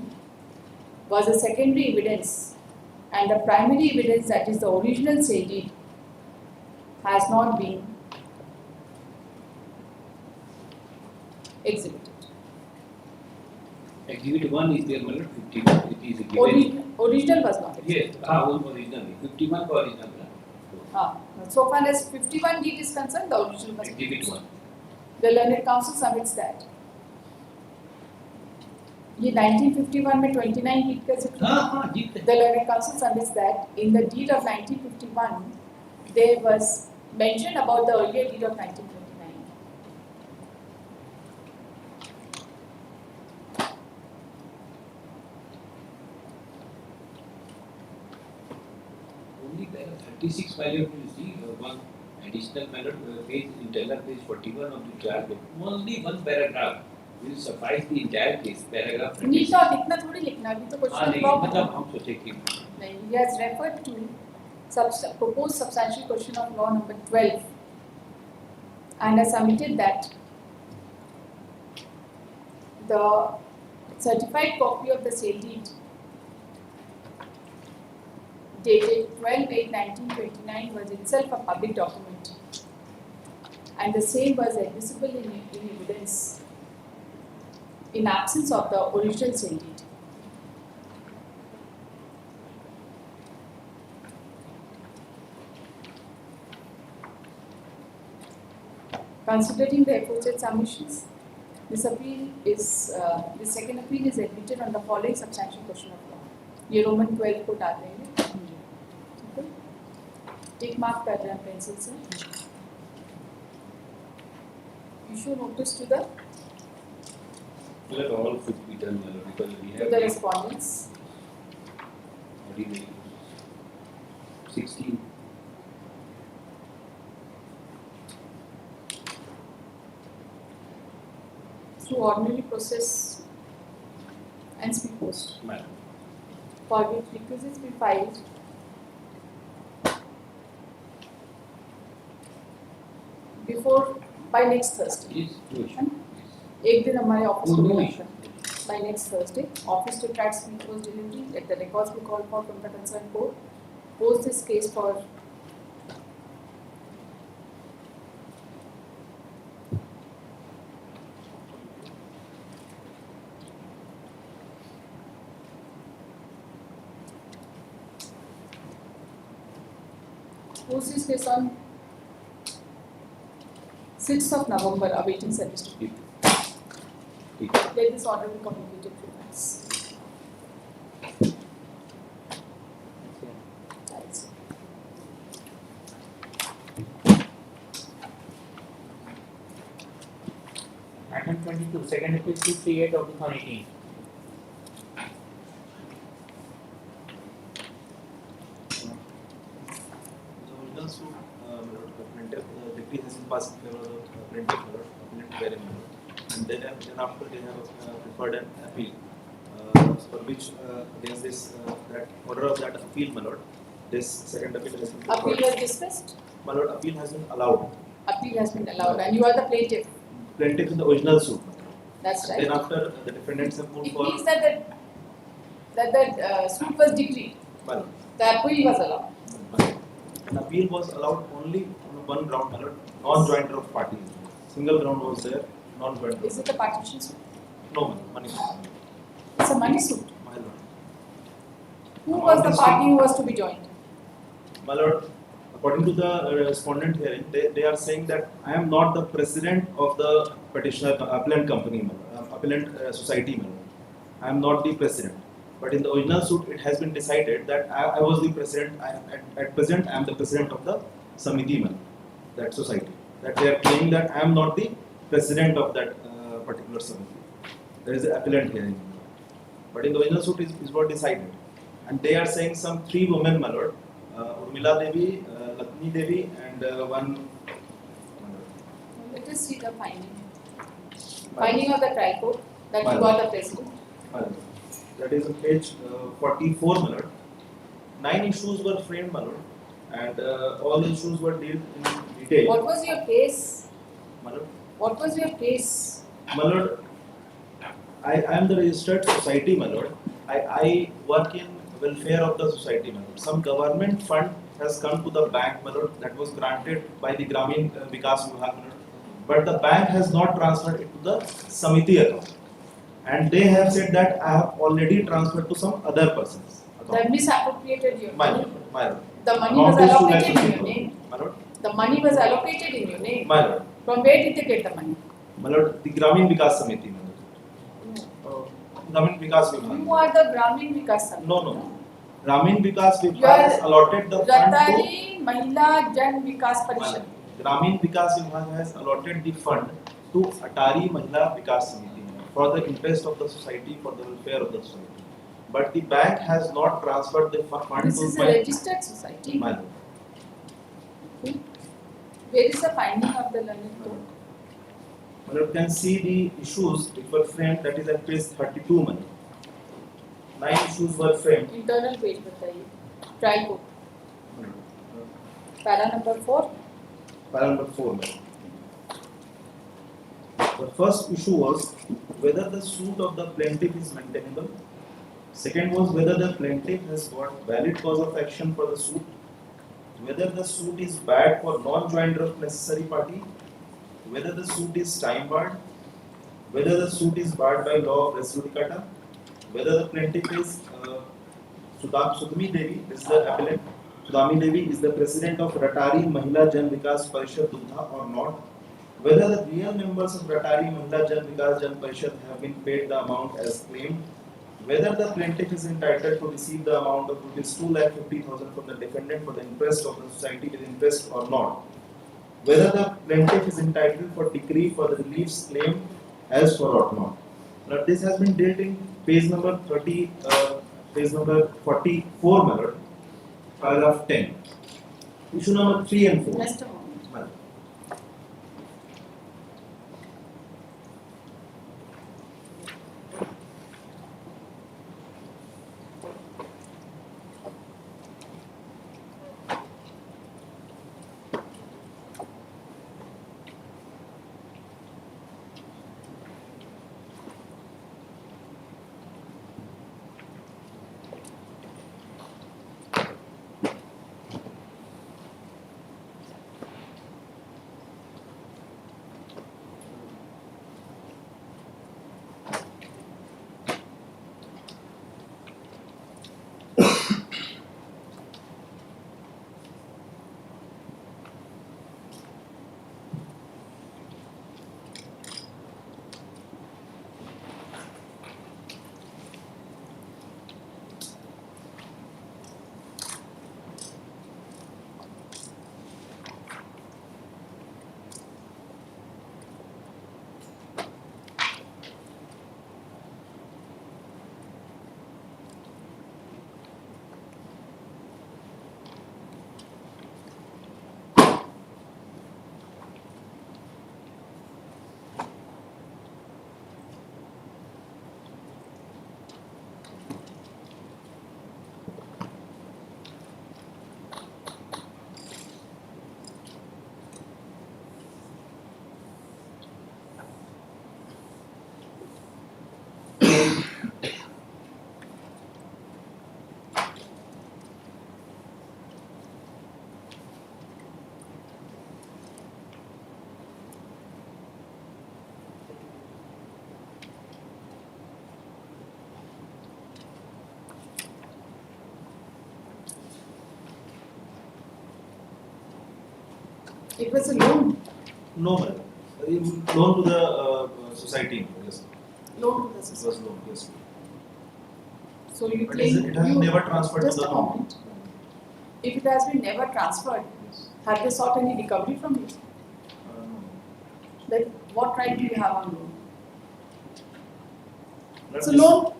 was a secondary evidence, and the primary evidence, that is the original sale deed, has not been exhibited. Exhibit 1 is there, my lord, 51. It is given. Original was not. Yes, original. 51 for original. So far as 51 deed is concerned, the original was. Exhibit 1. The learned counsel submits that. ये 1951 में 29 deed का जिक्र है. The learned counsel submits that in the deed of 1951 there was mention about the earlier deed of 1929. Only paragraph 36 my lord, you see one additional my lord, page in Taylor page 41 of the draft. Only one paragraph will suffice the entire case. Paragraph 36. Need not इतना थोड़ी लिखना अभी तो हाँ question नहीं wrong मतलब हम सोचे कि नहीं. He has referred to proposed substantial question of law number 12 and has submitted that the certified copy of the sale deed dated 12/8/1929 was itself a public document and the same was admissible in evidence in absence of the original sale deed. Considering the aforesaid submissions, this second appeal is admitted on the following substantial question of law. ये Roman 12 को डाल देंगे. ठीक है? Tick mark कर रहे हैं pencil से. Issue notice to the let all should be done my lord, because we have respondents. already 16. Through ordinary process and speed post, Madam. for which requisites be filed before by next Thursday. Yes, no issue. एक दिन हमारे office No, को no मिला issue. by next Thursday. Office to track speed post delivery. Let the records be called for from the concerned court. Post this case for post this case on 6th of November, awaiting service to ठीक. let this order be communicated to us. That's it. Item 22, second appeal 238 of 2018. The original suit, the plaintiff, decree has been passed in favor of the plaintiff, appellant bearing, and then after they have preferred an appeal, for which there is this that order of that appeal, my lord. This second appeal has been Appeal preferred. was dismissed. My lord, appeal has been allowed. Appeal has been allowed, and you are the plaintiff. Plaintiff in the original suit. That's right. Then after the defendants have moved It for, means that the suit was decreed. my lord, The appeal was allowed. an appeal was allowed only on one ground, my lord, non-jointer of parties. Single ground was there, non-jointer. Is it a partition suit? No, my lord, money. It's a money suit. My lord. Who was the party who was to be joined? My lord, according to the respondent hearing, they are saying that I am not the president of the petitioner appellant company, my lord, appellant society, my lord. I am not the president. But in the original suit, it has been decided that I was the president. At present, I am the president of the Samiti, my lord, that society. That they are claiming that I am not the president of that particular Samiti. There is an appellant hearing. But in the original suit, is what decided. And they are saying some three women, my lord, Urmila Devi, Lakshmi Devi, and one. Let us see the finding. Finding of the trial court that you are the president. That is on page 44, my lord. 9 issues were framed, my lord, and all the issues were dealt in detail. What was your case? My lord, What was your case? my lord, I am the registered society, my lord. I work in welfare of the society, my lord. Some government fund has come to the bank, my lord, that was granted by the Gramin Vikas Vibhag, my lord. But the bank has not transferred it to the Samiti account. and they have said that I have already transferred to some other person's They account. misappropriated your My money. lord, my lord. The money Amount was is 2 allocated in your 50,000. name. My lord, The money was allocated in your name. my lord, From where did they get the money? my lord, the Gramin Vikas Samiti, my lord. Gramin Vikas Vibhag. You are the Gramin Vikas Samiti. No, no, no. Gramin Vikas You Vibhag are has allotted the fund to Ratari Mahila Jan Vikas Parishad. Gramin Vikas Vibhag has allotted the fund to Atari Mahila Vikas Samiti for the interest of the society, for the welfare of the society. But the bank has not transferred the fund This to is a my registered society. my lord. Where is the finding of the learned court? My lord, can see the issues which were framed, that is at page 32. My lord. 9 issues were framed. Internal page बताइए. Trial court. My lord. Para number 4. Para number 4. My lord. The first issue was whether the suit of the plaintiff is maintainable. Second was whether the plaintiff has got valid cause of action for the suit. Whether the suit is bad for non-joinder of necessary party. Whether the suit is time barred. Whether the suit is barred by law of res judicata. Whether the plaintiff is Sudami Devi, this is the appellant. Sudami Devi is the president of Ratari Mahila Jan Vikas Parishad Dudha or not. Whether the real members of Ratari Mahila Jan Vikas Jan Parishad have been paid the amount as claimed. Whether the plaintiff is entitled to receive the amount of rupees 2,50,000 from the defendant for the interest of the society with interest or not. Whether the plaintiff is entitled for decree for the reliefs claimed as for or not. Now this has been dealt in page number 44, my lord, paragraph 10. Issue number 3 and 4. Just a moment. My lord. It was a loan. No, madam. Loan to the society. Yes. Loan to the It society. was loan. Yes. So you But is claim it has you never transferred just to the a moment. If it has been never transferred, Yes. have they sought any recovery from you? No. Then what right do you have on loan? But It's a this- loan.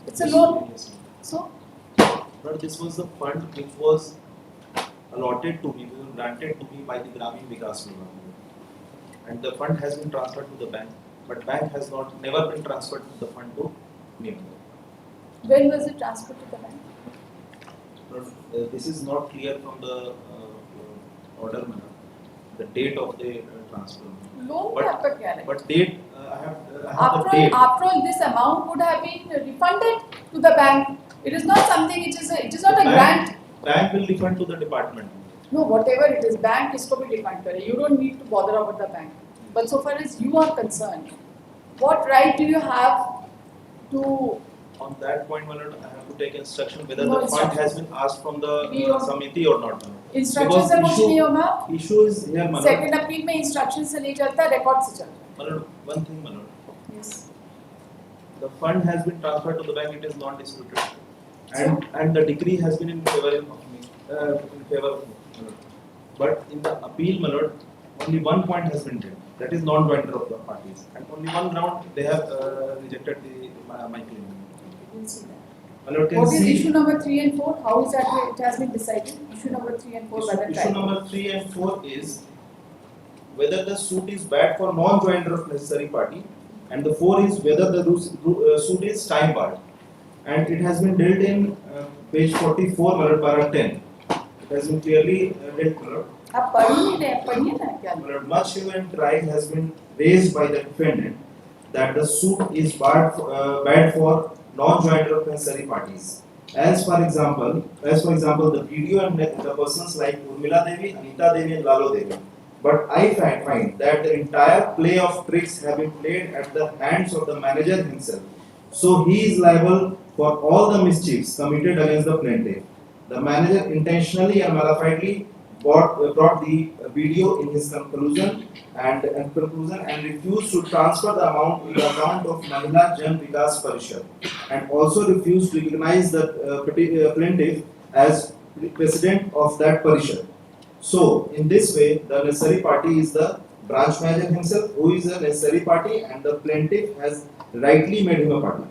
It's a Yes, loan. yes. So But this was the fund which was allotted to me, which was granted to me by the Gramin Vikas Vibhag. And the fund has been transferred to the bank, but bank has never been transferred the fund to me. when was it transferred to the bank? But, this is not clear from the order, madam. The date of the transfer. Loan But- पे आपका क्या है? But date, I have the date. After all, this amount would have been refunded to the bank. It is not something. It is not a grant. Bank will refund to the department. No, whatever it is, bank इसको भी refund करे. You don't need to bother about the bank. But so far as you are concerned, What right do you have to? On that point, my lord, I have to take instruction whether No the fund instruction. has been asked from the We don't- committee or not. my lord. Instruction से कुछ नहीं होगा. Issue is here, my lord. Second appeal में instruction से नहीं चलता, record से चलता. My lord, one thing, my lord. Yes. The fund has been transferred to the bank; it is not disputed, and the decree has been in favor of me, in favor of me, my lord. But in the appeal, my lord, only one point has been taken. That is non-jointer of the parties, and only one ground they have rejected my claim. We'll see that. My lord, can What is see issue number 3 and 4? How is that it has been decided? Issue number 3 and 4 by the issue trial. number 3 and 4 is whether the suit is bad for non-jointer of necessary party, and the 4 is whether the suit is time barred, and it has been dealt in page 44, my lord, para 10. It has been clearly dealt, my lord. आप पढ़ नहीं रहे, पढ़िए ना क्या? My lord, much hue and cry has been raised by the defendant that the suit is bad for non-jointer of necessary parties. As for example, the video and the persons like Urmila Devi, Anita Devi, and Lalo Devi. But I find that the entire play of tricks have been played at the hands of the manager himself. So he is liable for all the mischiefs committed against the plaintiff. The manager intentionally and malafidely brought the video in his conclusion and refused to transfer the amount to the account of Mahila Jan Vikas Parishad, and also refused to recognize the plaintiff as president of that parishad. So, in this way, the necessary party is the branch manager himself, who is a necessary party, and the plaintiff has rightly made him a party.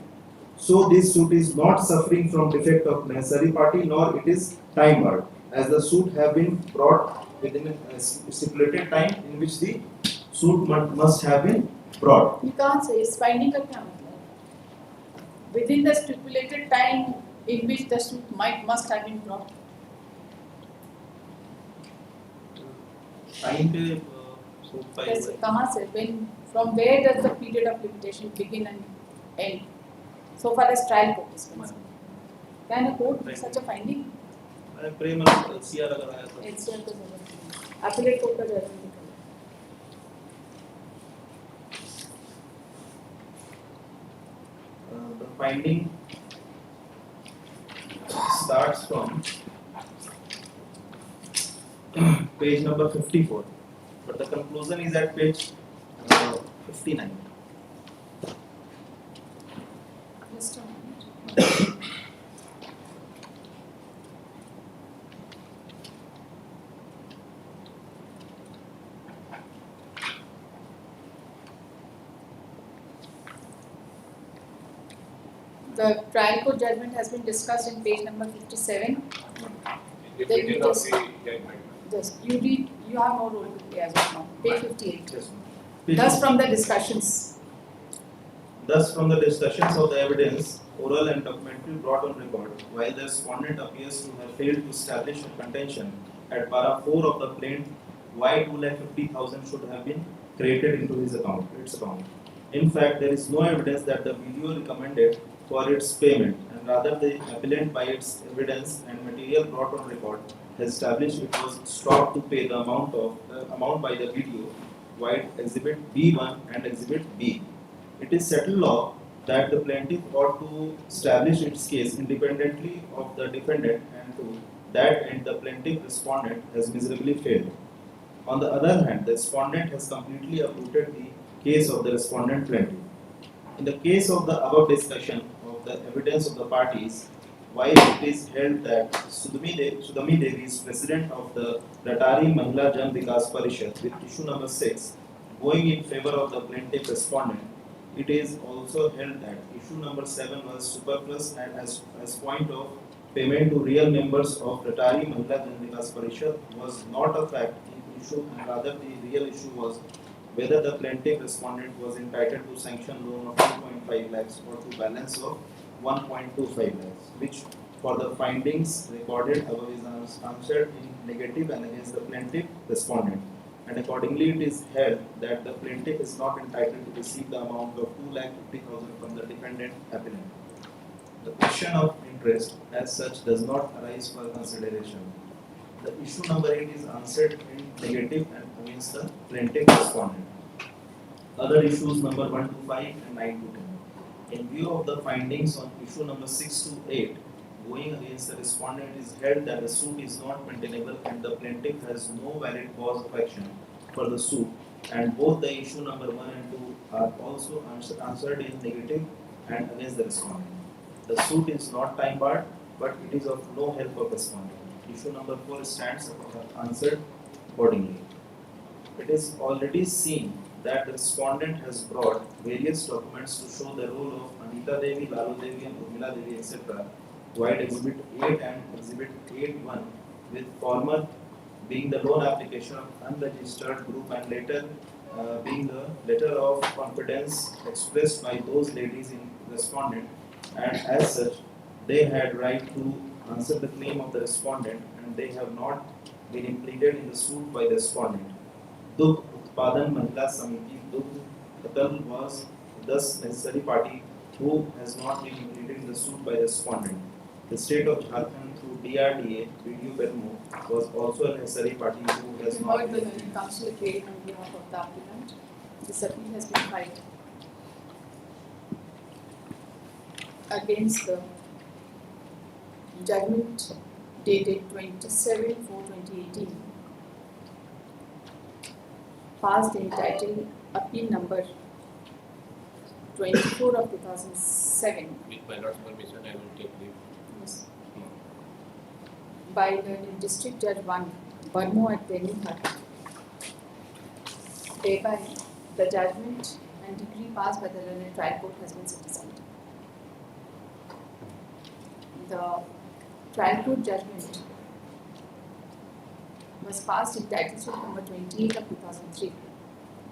So, this suit is not suffering from defect of necessary party, nor it is time barred, as the suit have been brought within a stipulated time in which the suit must have been brought. You can't say इस finding का क्या मतलब? Within the stipulated time in which the suit must have been brought. Time पे suit file कैसे? हुआ है. कहाँ से? When? From where does the period of limitation begin and end? So far as trial court is concerned. Can a court make such a finding? I pray my lord, CR अगर आया तो. HCR का जरूरत नहीं. Appellate court का जरूरत नहीं. The finding starts from page number 54, but the conclusion is at page 59. Just a moment. The trial court judgment has been discussed in page number 57. Then you just, you have no role to play as of now. Page 58. Yes, ma'am. Thus from the discussions. Thus, from the discussions of the evidence, oral and documentary brought on record, while the respondent appears to have failed to establish a contention at para 4 of the plaint, why 2,50,000 should have been credited into its account. In fact, there is no evidence that the video recommended for its payment, and rather the appellant by its evidence and material brought on record has established it was stopped to pay the amount by the video, while Exhibit B1 and Exhibit B. It is settled law that the plaintiff ought to establish its case independently of the defendant, and to that end the plaintiff respondent has miserably failed. On the other hand, the respondent has completely uprooted the case of the respondent plaintiff. In the case of the above discussion of the evidence of the parties, while it is held that Sudami Devi is president of the Ratari Mahila Jan Vikas Parishad with issue number 6 going in favor of the plaintiff respondent, it is also held that issue number 7 was superfluous and as point of payment to real members of Ratari Mahila Jan Vikas Parishad was not a fact in issue, and rather the real issue was whether the plaintiff respondent was entitled to sanction loan of 2.5 lakhs or to balance of 1.25 lakhs, which for the findings recorded above is answered in negative and against the plaintiff respondent, and accordingly it is held that the plaintiff is not entitled to receive the amount of 2,50,000 from the defendant appellant. The question of interest as such does not arise for consideration. The issue number 8 is answered in negative and against the plaintiff respondent. other issues number 1 to 5 and 9 to 10. In view of the findings on issue number 6 to 8, going against the respondent is held that the suit is not maintainable and the plaintiff has no valid cause of action for the suit, and both the issue number 1 and 2 are also answered in negative and against the respondent. The suit is not time barred, but it is of no help of respondent. Issue number 4 stands answered accordingly. It is already seen that the respondent has brought various documents to show the role of Anita Devi, Lalu Devi and Urmila Devi etc. while Exhibit 8 and Exhibit 8.1, with former being the loan application of unregistered group and later being the letter of confidence expressed by those ladies in respondent, and as such they had right to answer the claim of the respondent and they have not been implicated in the suit by the respondent. Dugh Utpadan Mahila Samiti Dugh Katal was thus necessary party who has not been included in the suit by the respondent. The state of Jharkhand through DRDA, BDU Belmo, was also a necessary party who has not Heard the been. learned counsel appearing on behalf of the applicant. This appeal has been filed against the judgment dated 27/4/2018, passed entitled Appeal Number 24 of 2007. With my lord's permission, I will take leave. Yes. By the District Judge 1, Barmo at Tenancy. Thereby, the judgment and decree passed by the learned trial court has been set aside. The trial court judgment was passed in title suit number 28 of 2003,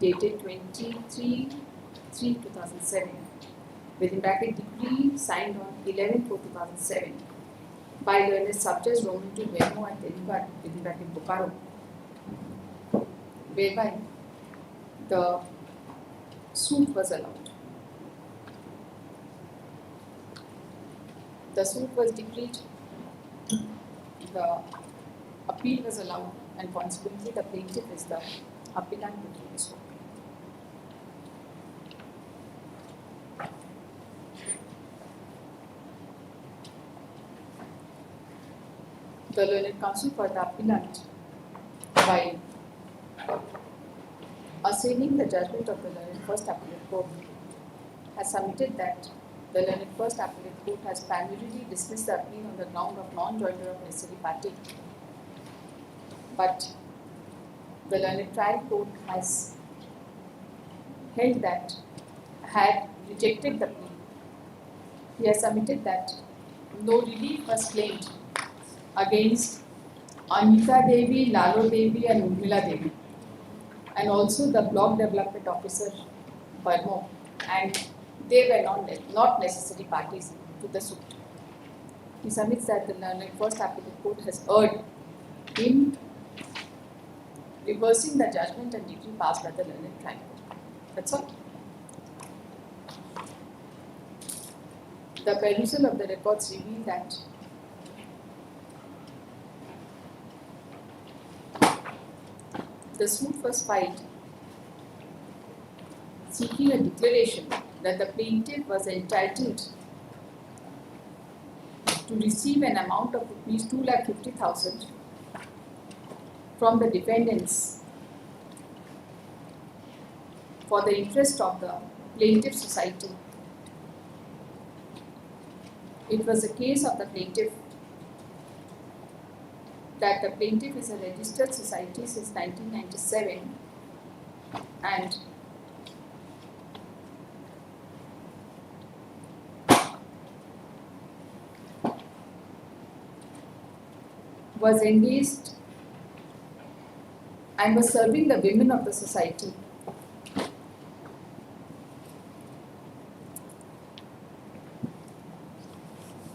dated 23/3/2007, within bracket decree signed on 11/4/2007 by learned subject Roman to Vermo and Telugu within bracket Bokaro, whereby the suit was allowed. The suit was decreed, the appeal was allowed, and consequently the plaintiff is the appellant before this court. The learned counsel for the appellant, while assailing the judgment of the learned first appellate court, has submitted that the learned first appellate court has primarily dismissed the appeal on the ground of non-joinder of necessary party. But the learned trial court has held that, had rejected the plea. He has submitted that no relief was claimed against Anita Devi, Lalu Devi and Urmila Devi, and also the block development officer Barmo, and they were not necessary parties to the suit. He submits that the learned first appellate court has erred in reversing the judgment and decree passed by the learned trial court. That's all. The perusal of the records reveal that the suit was filed seeking a declaration that the plaintiff was entitled to receive an amount of rupees 2,50,000 from the defendants for the interest of the plaintiff society. It was a case of the plaintiff that the plaintiff is a registered society since 1997 and was engaged and was serving the women of the society.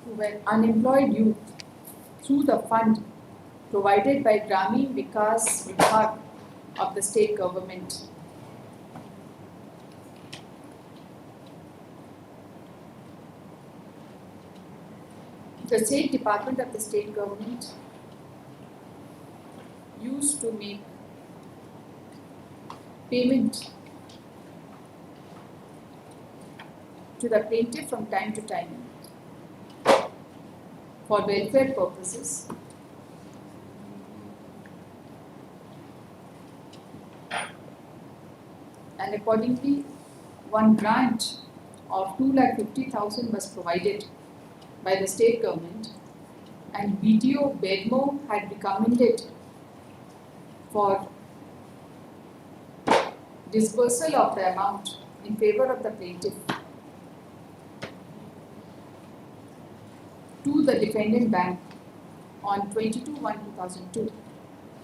Who were unemployed youth through the fund provided by Gramin Vikas Vibhag of the state government. The state department of the state government used to make payment to the plaintiff from time to time for welfare purposes and accordingly one grant of 2,50,000 was provided by the state government and BDO Bedmo had recommended for dispersal of the amount in favor of the plaintiff to the defendant bank on 22/1/2002.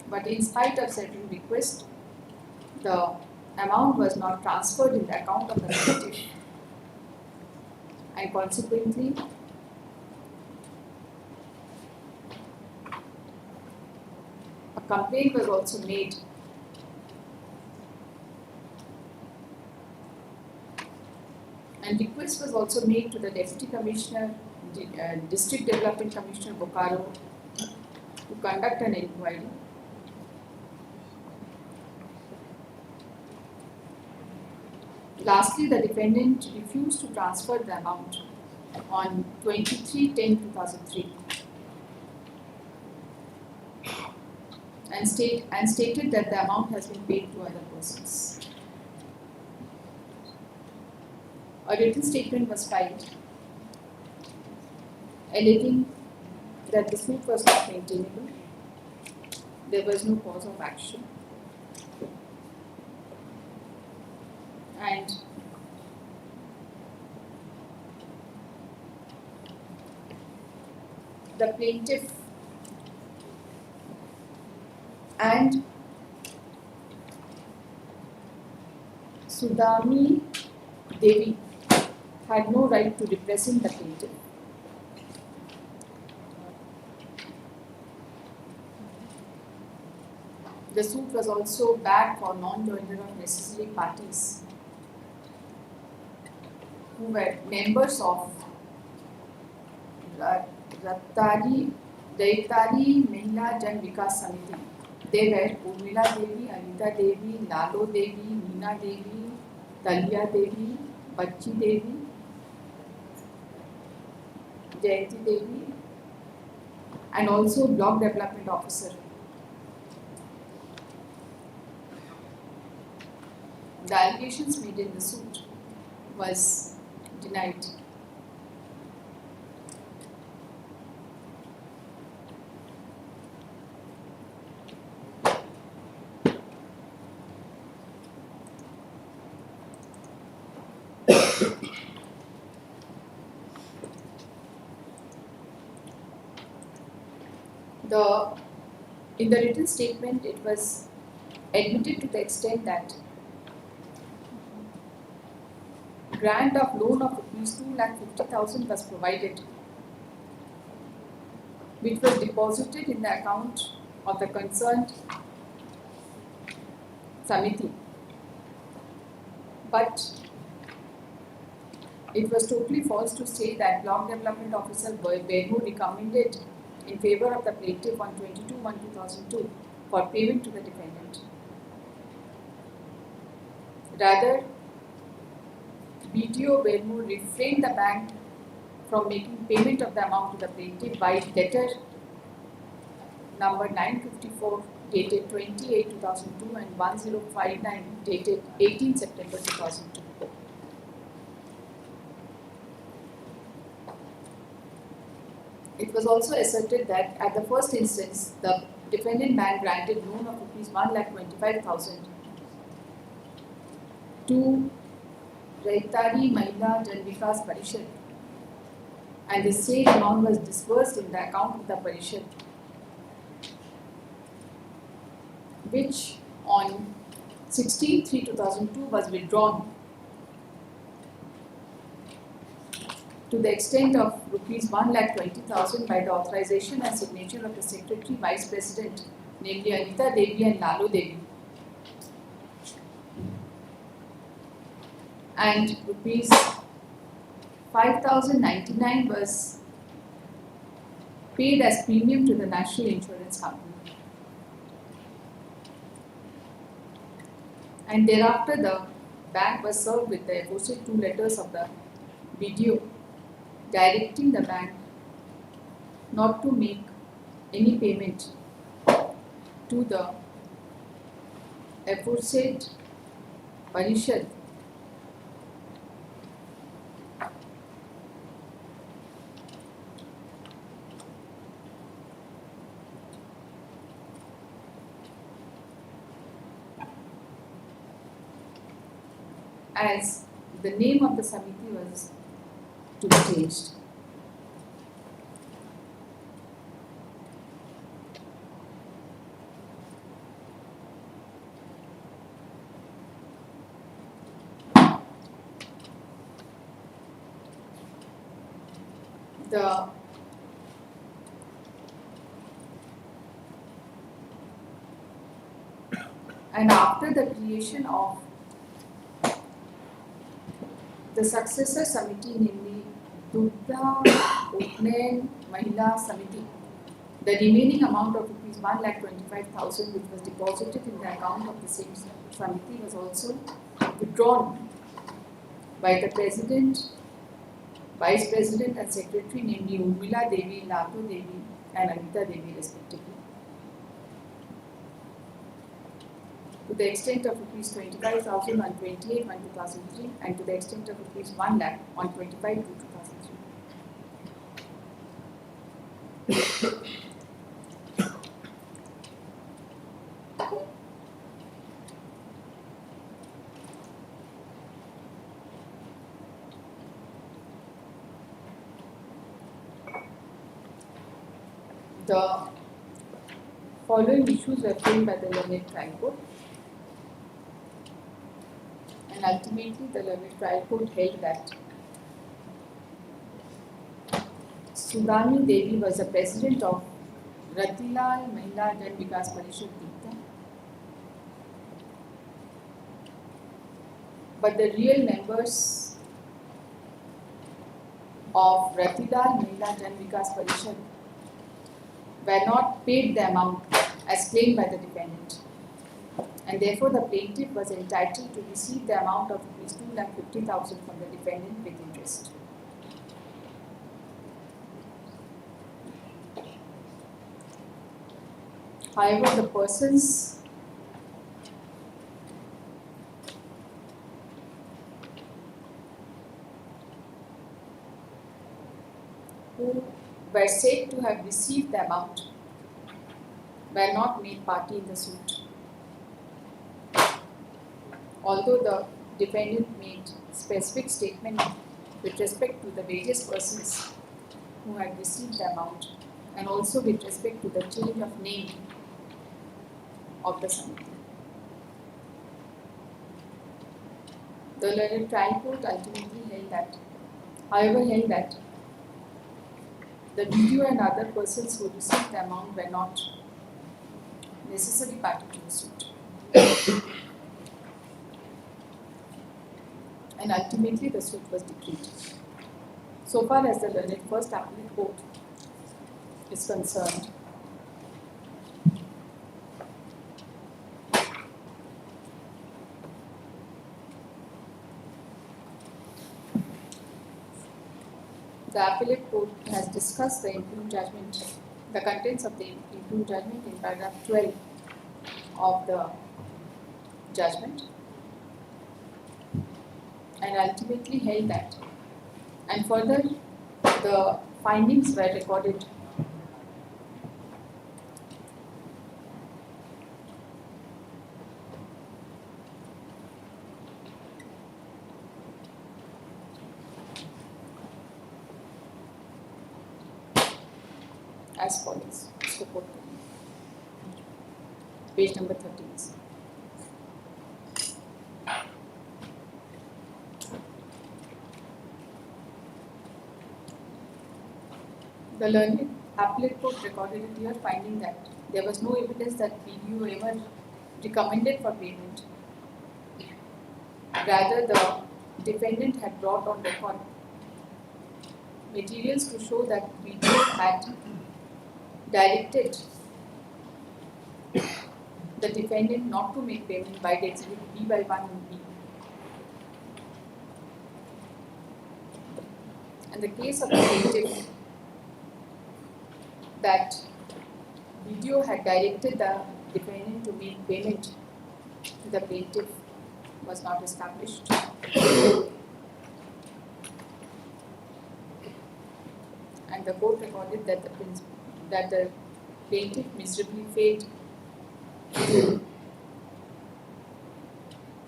But in spite of certain requests, the amount was not transferred in the account of the plaintiff, and consequently, a complaint was also made and request was also made to the Deputy Commissioner, District Development Commissioner Bokaro to conduct an inquiry. Lastly, the defendant refused to transfer the amount on 23/10/2003 and stated that the amount has been paid to other persons. A written statement was filed alleging that the suit was not maintainable, there was no cause of action, and the plaintiff and Sudami Devi had no right to represent the plaintiff. The suit was also bad for non-joinder of necessary parties who were members of Daitari Mahila Jan Vikas Samiti. They were Urmila Devi, Anita Devi, Lalo Devi, Meena Devi, Talia Devi, Bacchi Devi, Jayanti Devi, and also Block Development Officer. The allegations made in the suit was denied. In the written statement, it was admitted to the extent that grant of loan of rupees 2,50,000 was provided, which was deposited in the account of the concerned Samiti. But it was totally false to say that Block Development Officer Bedmo recommended in favor of the plaintiff on 22/1/2002 for payment to the defendant. Rather, BDO Bedmo refrained the bank from making payment of the amount to the plaintiff by letter number 954 dated 28/2002 and 1059 dated 18 September 2002. It was also asserted that at the first instance, the defendant bank granted loan of rupees 1,25,000 to Raitari Mahila Jan Vikas Parishad, and the same amount was disbursed in the account of the Parishad, which on 16/3/2002 was withdrawn to the extent of rupees 1,20,000 by the authorization and signature of the Secretary Vice President, namely Anita Devi and Lalo Devi, and rupees 5,099 was paid as premium to the National Insurance Company. And thereafter the bank was served with the aforesaid 2 letters of the video directing the bank not to make any payment to the aforesaid Parishad as the name of the Samiti was to be changed. The and after the creation of the successor Samiti, namely Dugdha Utnayan Mahila Samiti, the remaining amount of rupees 1,25,000 which was deposited in the account of the same Samiti was also withdrawn by the President, Vice President and Secretary, namely Urmila Devi, Latho Devi and Anita Devi respectively, to the extent of rupees 25,000 on 28/1/2003 and to the extent of rupees 1 lakh on 25/2/2003. The following issues were framed by the learned trial court, and ultimately the learned trial court held that Sudhani Devi was the president of Ratilal Mahila Jan Vikas Parishad Dugdha, but the real members of Ratilal Mahila Jan Vikas Parishad were not paid the amount as claimed by the defendant, and therefore the plaintiff was entitled to receive the amount of rupees 2,50,000 from the defendant with interest. However, the persons who were said to have received the amount were not made party in the suit, although the defendant made specific statement with respect to the various persons who had received the amount and also with respect to the change of name of the Samiti. The learned trial court ultimately held that, the video and other persons who received the amount were not necessary party to the suit. And ultimately the suit was decreed. So far as the learned first appellate court is concerned, the appellate court has discussed the improved judgment, the contents of the improved judgment in paragraph 12 of the judgment, and ultimately held that, and further the findings were recorded as follows. Support page number 13. The learned appellate court recorded a clear finding that there was no evidence that BDO ever recommended for payment. Rather, the defendant had brought on record materials to show that BDO had directed the defendant not to make payment by the exhibit B by 1 and B. And the case of the plaintiff, that BDO had directed the defendant to make payment to the plaintiff was not established. And the court recorded that the plaintiff miserably failed to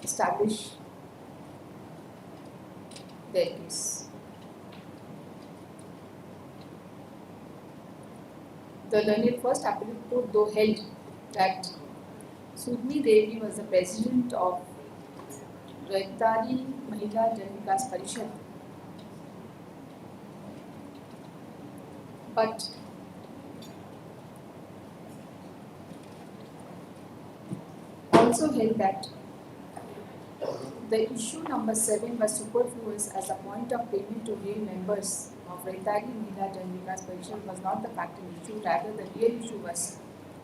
establish their case. The learned first appellate court though held that Sudmi Devi was the president of Raitari Mahila Jan Vikas Parishad, but also held that the issue number 7 was superfluous as a point of payment to real members of Raitari Mahila Jan Vikas Parishad was not the factual issue. Rather, the real issue was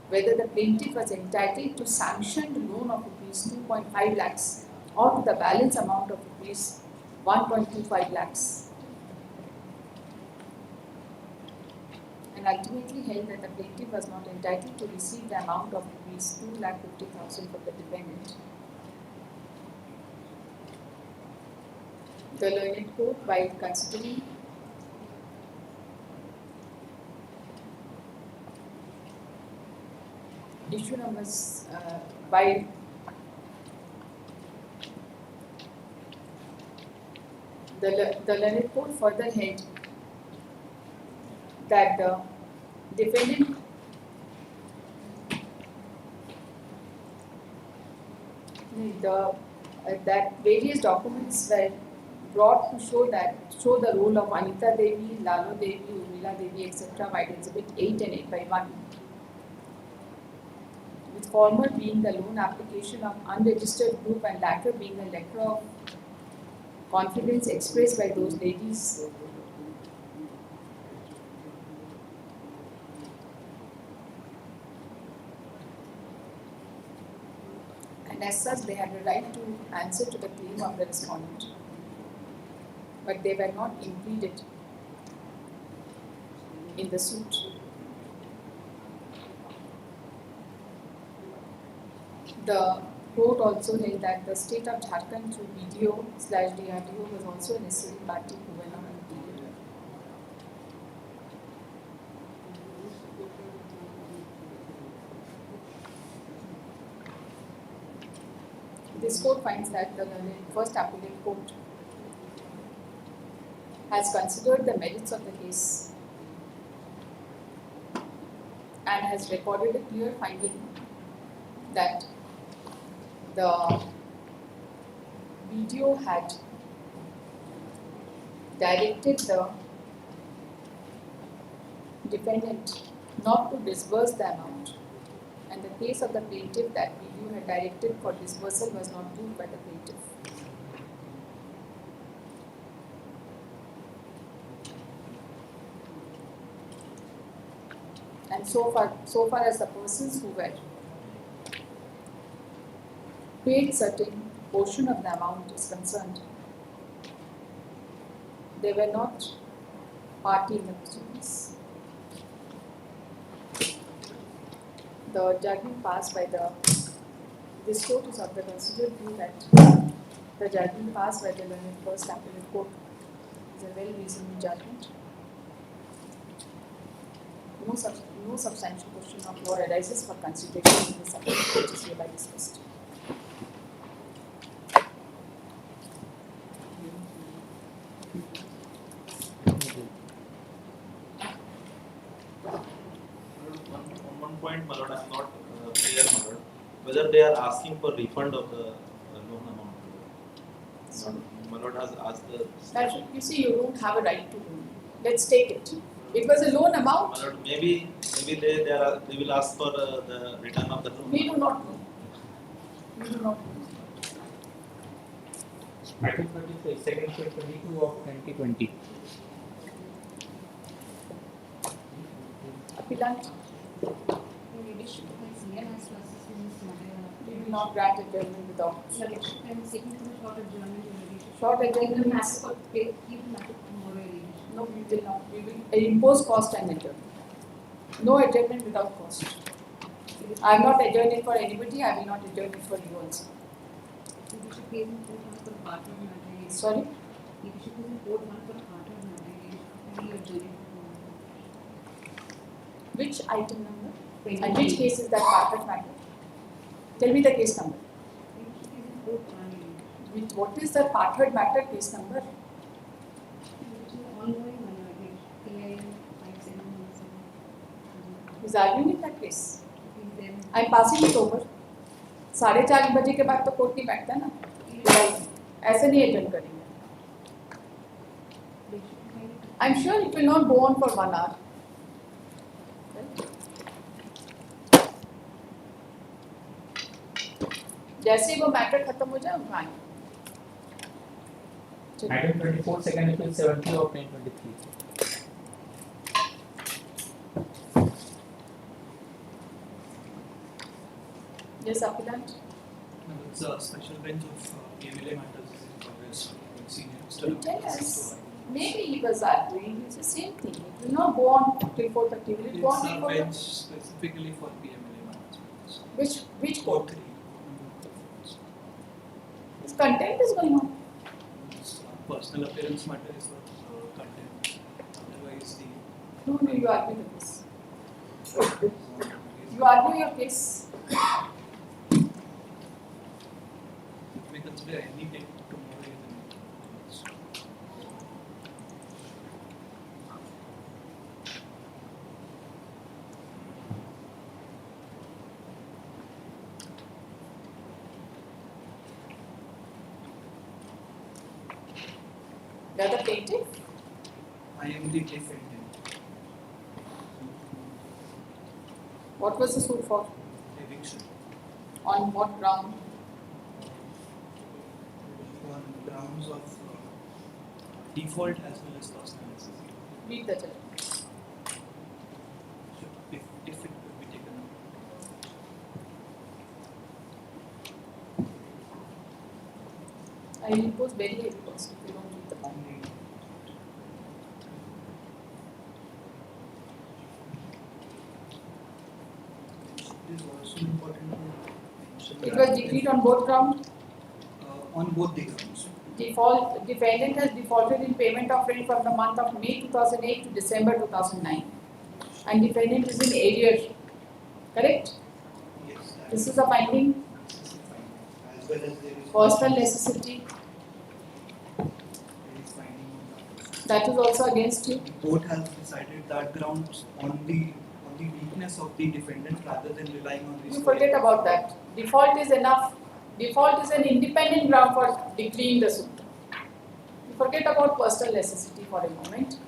whether the plaintiff was entitled to sanctioned loan of rupees 2.5 lakhs or to the balance amount of rupees 1.25 lakhs. And ultimately held that the plaintiff was not entitled to receive the amount of rupees 2,50,000 from the defendant. The learned court, while considering issue numbers, by the learned court further held that the defendant that various documents were brought to show the role of Anita Devi, Lalo Devi, Urmila Devi, etc. by Exhibit 8 and 8/1. With former being the loan application of unregistered group and latter being a letter of confidence expressed by those ladies. And as such, they had a right to answer to the claim of the respondent, but they were not included in the suit. The court also held that the state of Jharkhand through BDO/DRDO was also a necessary party who were not included. This court finds that the first appellate court has considered the merits of the case and has recorded a clear finding that the BDO had directed the defendant not to disburse the amount, and the case of the plaintiff that BDO had directed for disbursal was not proved by the plaintiff. And so far as the persons who were paid certain portion of the amount is concerned, they were not party in the proceedings. The judgment passed by this court is of the considered view that the judgment passed by the first appellate court is a well-reasoned judgment. No substantial question of law arises for consideration in this appellate which is hereby dismissed. On one point, my lord, I am not clear, my lord, whether they are asking for refund of the loan amount. My lord has asked the. You see, you don't have a right to loan. Let's take it. It was a loan amount. My lord, maybe they will ask for the return of the loan. We do not know. We do not know. Article 35, Section 22 of 2020. Appellant, we will not grant adjournment without. Short adjournment means No, we will not. We will impose cost and adjournment. No adjournment without cost. I am not adjourning for anybody. I will not adjourn it for you also. Sorry? Which item number? And which case is that part of matter? Tell me the case number. What is the part matter case number? Is arguing in that case? I am passing it over. 4:30 बजे के बाद तो court नहीं बैठता ना, ऐसे नहीं attend करेंगे. I am sure it will not go on for 1 hour. जैसे ही वो मैटर खत्म हो जाए हम आएंगे. Item 24 second April 70 of 2023. Yes, appellant. It's a special bench of PMLA matters is in progress with senior Mr. Tell us. Maybe he was arguing. It's the same thing. It will not go on till 4:30. Will it go on It's till a 4:30? bench specifically for PMLA matters. Which court? 3. Its content is going on. Personal appearance matter is for content. Otherwise, No, you argue with this. You argue your case. we consider any day tomorrow in the You are the plaintiff. I am the defendant. What was the suit for? Eviction. On what ground? On grounds of default as well as loss analysis. Read the judgment. If it could be taken up. I will impose very heavy cost if you don't read the bond. It is also important to mention It that was decreed on both grounds. on both the grounds. Defendant has defaulted in payment of rent from the month of May 2008 to December 2009. And defendant is in arrears. Correct? Yes, that This is a finding. is fine. As well as there is Personal necessity. there is finding on that. That is also against you. The court has decided that grounds on the weakness of the defendant rather than relying on this. You forget about that. Default is enough. Default is an independent ground for decreeing the suit. You forget about personal necessity for a moment.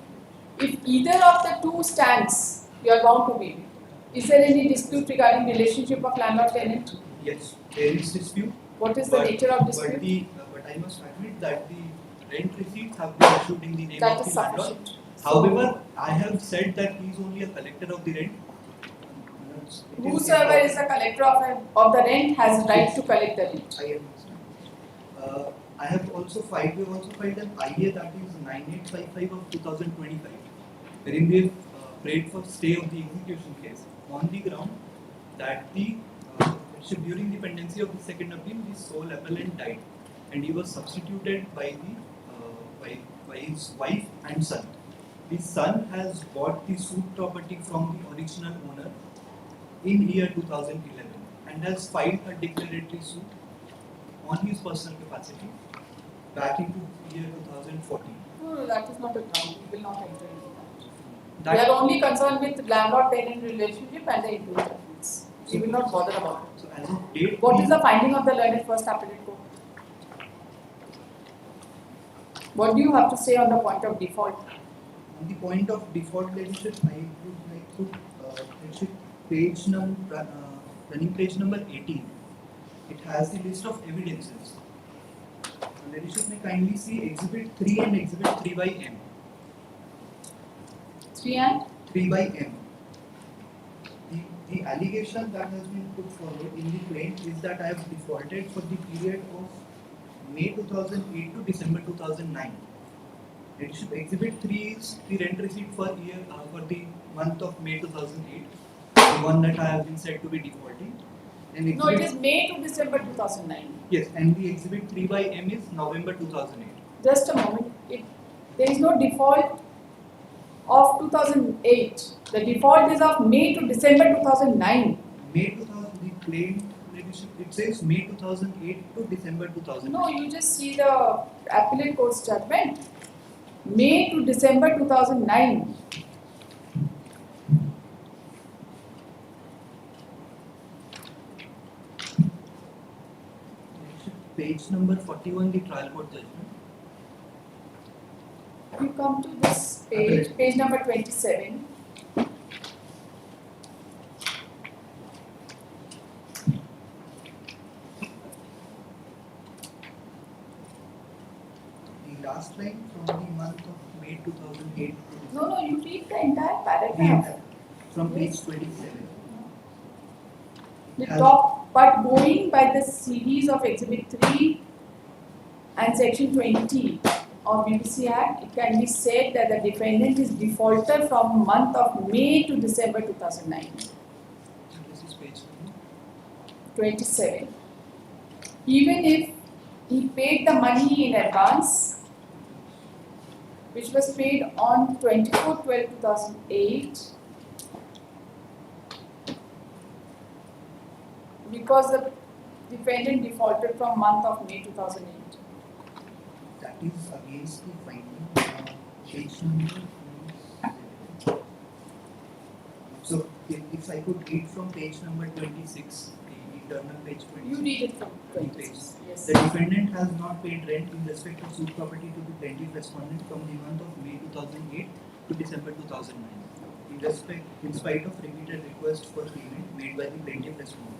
If either of the two stands, you are bound to be evicted. Is there any dispute regarding relationship of landlord-tenant? Yes, there is dispute. What is the but- nature of dispute? But I must admit that the rent receipts have been issued in the name That of is the landlord. sufficient. However, I have said that he is only a collector of the rent. It is Whosoever is the collector of the rent has right to collect the rent. I understand. I have also filed, we have also filed an IA that is 9855 of 2025, wherein we have prayed for stay of the execution case on the ground that during the pendency of the second appeal, the sole appellant died and he was substituted by his wife and son. The son has bought the suit property from the original owner in year 2011 and has filed a declaratory suit on his personal capacity back into year 2014. No, that is not a ground. We will not enter into that. That- We are only concerned with landlord-tenant relationship and the individual offence. We will not bother about it. So as of date, What is the finding of the learned first appellate court? What do you have to say on the point of default? on the point of default leadership, I would like to mention page number, running page number 18. It has the list of evidences. Leadership may kindly see exhibit 3 and exhibit 3 by M. 3 and 3 by M. The allegation that has been put forward in the claim is that I have defaulted for the period of May 2008 to December 2009. Exhibit 3 is the rent receipt for the month of May 2008, the one that I have been said to be defaulting. And No, it is May to December 2009. Yes, and the exhibit 3 by M is November 2008. Just a moment. There is no default of 2008. The default is of May to December 2009. May 2000, the claim, it says May 2008 to December 2008. No, you just see the appellate court's judgment. May to December 2009. Page number 41, the trial court judgment. You come to this page, page number 27. The last line from the month of May 2008. No, you read the entire The paragraph. entire- From page 27. The top, but going by the series of Exhibit 3 and Section 20 of BBC Act, it can be said that the defendant is defaulter from month of May to December 2009. This is page 27. Even if he paid the money in advance, which was paid on 24/12/2008, because the defendant defaulted from month of May 2008. that is against the finding page number. So if I could read from page number 26, the internal page 26. You read it from 26. Yes. The defendant has not paid rent in respect of suit property to the plaintiff respondent from the month of May 2008 to December 2009. In spite of repeated requests for payment made by the plaintiff respondent.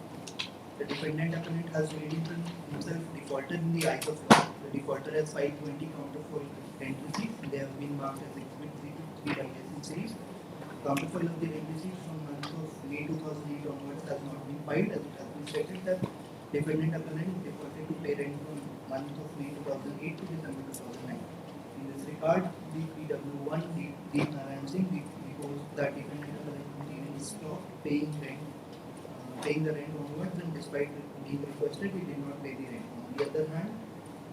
The defendant appellant has made himself defaulter in the eyes of law. The defaulter has filed 20 counterfoil rent receipts. They have been marked as Exhibit 3 to 3 by S series. Counterfoil of the rent receipts from month of May 2008 onwards has not been filed, as it has been stated that defendant appellant defaulted to pay rent from month of May 2008 to December 2009. In this regard, the PW1 D.T.17.09.2025 reports that defendant appellant stopped paying the rent onwards, and despite being requested, he did not pay the rent. On the other hand,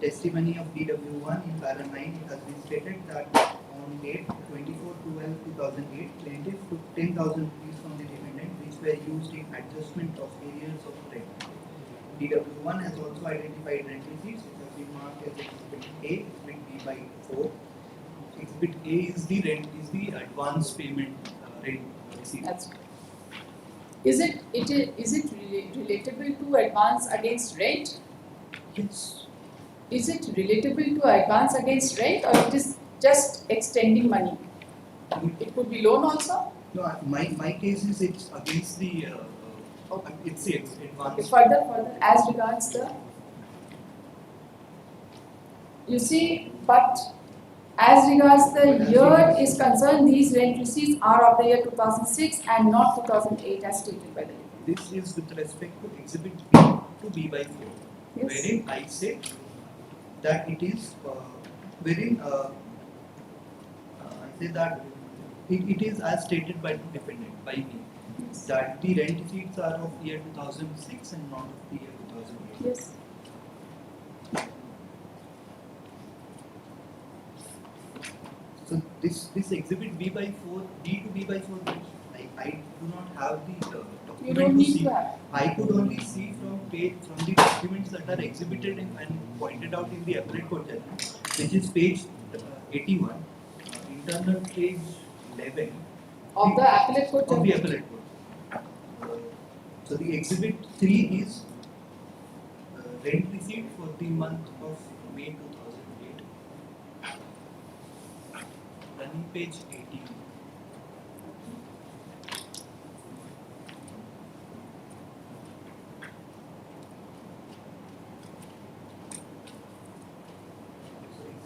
testimony of DW1 in para 9, it has been stated that on date 24/12/2008, plaintiff took 10,000 rupees from the defendant, which were used in adjustment of arrears of rent. DW1 has also identified rent receipts, which have been marked as Exhibit A, Exhibit B by 4. Exhibit A is the advance payment rent receipt. That's right. Is it relatable to advance against rent? Yes. Is it relatable to advance against rent, or it is just extending money? It could be loan also. No, my case is it's against the Okay. it's the advance. Further, as regards the, you see, but as regards the year is concerned, these rent receipts are of the year 2006 and not 2008 as stated by the defendant. This is with respect to Exhibit B to B by 4, Yes. wherein I say that it is wherein I say that it is as stated by the defendant by me, Yes. that the rent receipts are of year 2006 and not of the year 2008. Yes. So this Exhibit B by 4, D to B by 4, I do not have the You document don't to need see. to have. I could only see from the documents that are exhibited and pointed out in the appellate court judgment, which is page 81, internal page 11 Of the appellate court of the judgment. appellate court. So the Exhibit 3 is rent receipt for the month of May 2008. Running page 18.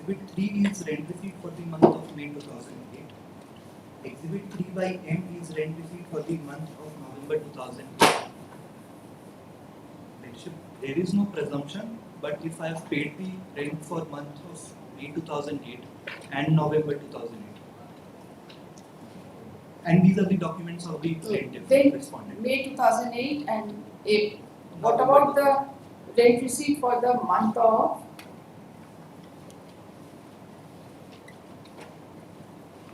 Exhibit 3 is rent receipt for the month of May 2008. Exhibit 3 by M is rent receipt for the month of November 2008. There is no presumption, but if I have paid the rent for month of May 2008 and November 2008. And these are the documents of the plaintiff Then respondent. May 2008 and April. What November about the rent receipt for the month of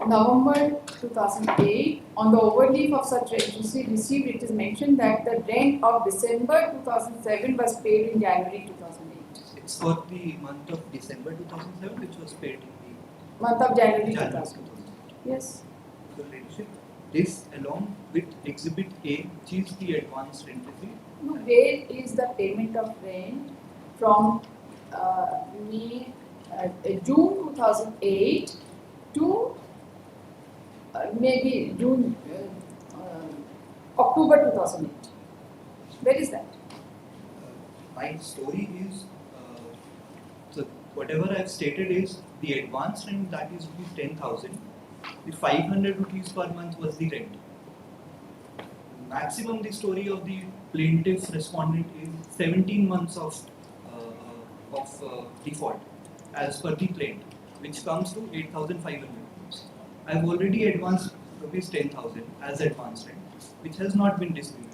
November 2008? On the overleaf of such rent receipt received, it is mentioned that the rent of December 2007 was paid in January 2008. It's for the month of December 2007, which was paid in Month of January the January 2000. 2000. Yes. So, Ladyship, this along with Exhibit A, which is the advance rent receipt. No, where is the payment of rent from June 2008 to maybe October 2008? Where is that? My story is, so whatever I've stated is the advance rent, that is rupees 10,000. The 500 rupees per month was the rent. Maximum the story of the plaintiff respondent is 17 months of default as per the plaint, which comes to 8,500 rupees. I've already advanced rupees 10,000 as advance rent, which has not been disputed.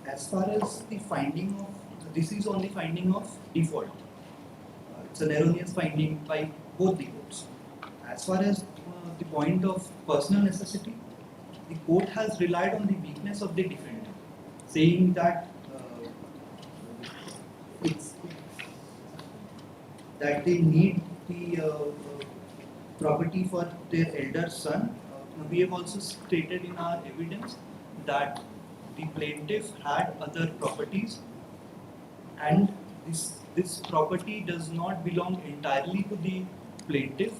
As far as the finding of, this is on the finding of default. It's an erroneous finding by both the courts. As far as the point of personal necessity, the court has relied on the weakness of the defendant, saying that that they need the property for their elder son. We have also stated in our evidence that the plaintiff had other properties, and this property does not belong entirely to the plaintiff.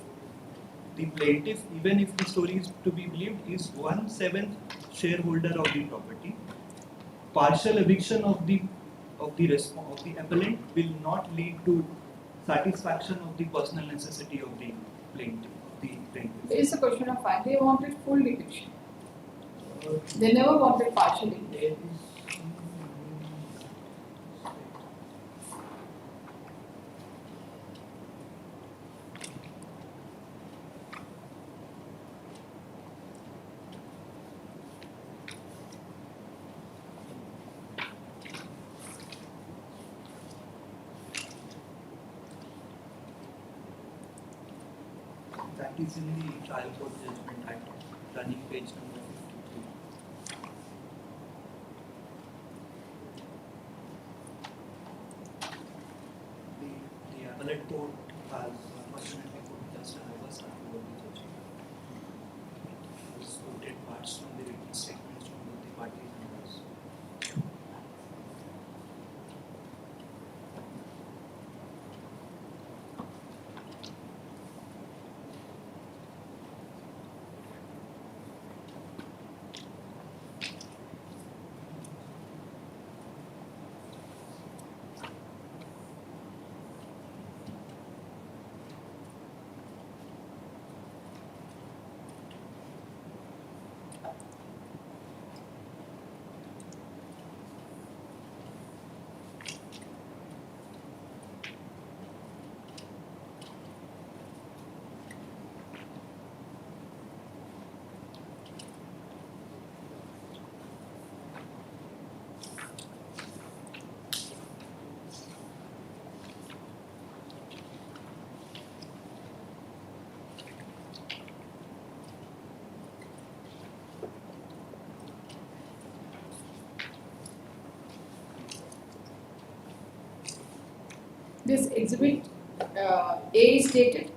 The plaintiff, even if the story is to be believed, is 1/7 shareholder of the property. Partial eviction of the appellant will not lead to satisfaction of the personal necessity of the plaintiff. There is a question of fact. They wanted full eviction. They never wanted partial eviction. That is in the trial court judgment act, running page number 53. The appellate court has fortunately put just another stamp over the judgment. Has quoted parts from the written statements from both the parties and us. This exhibit A is dated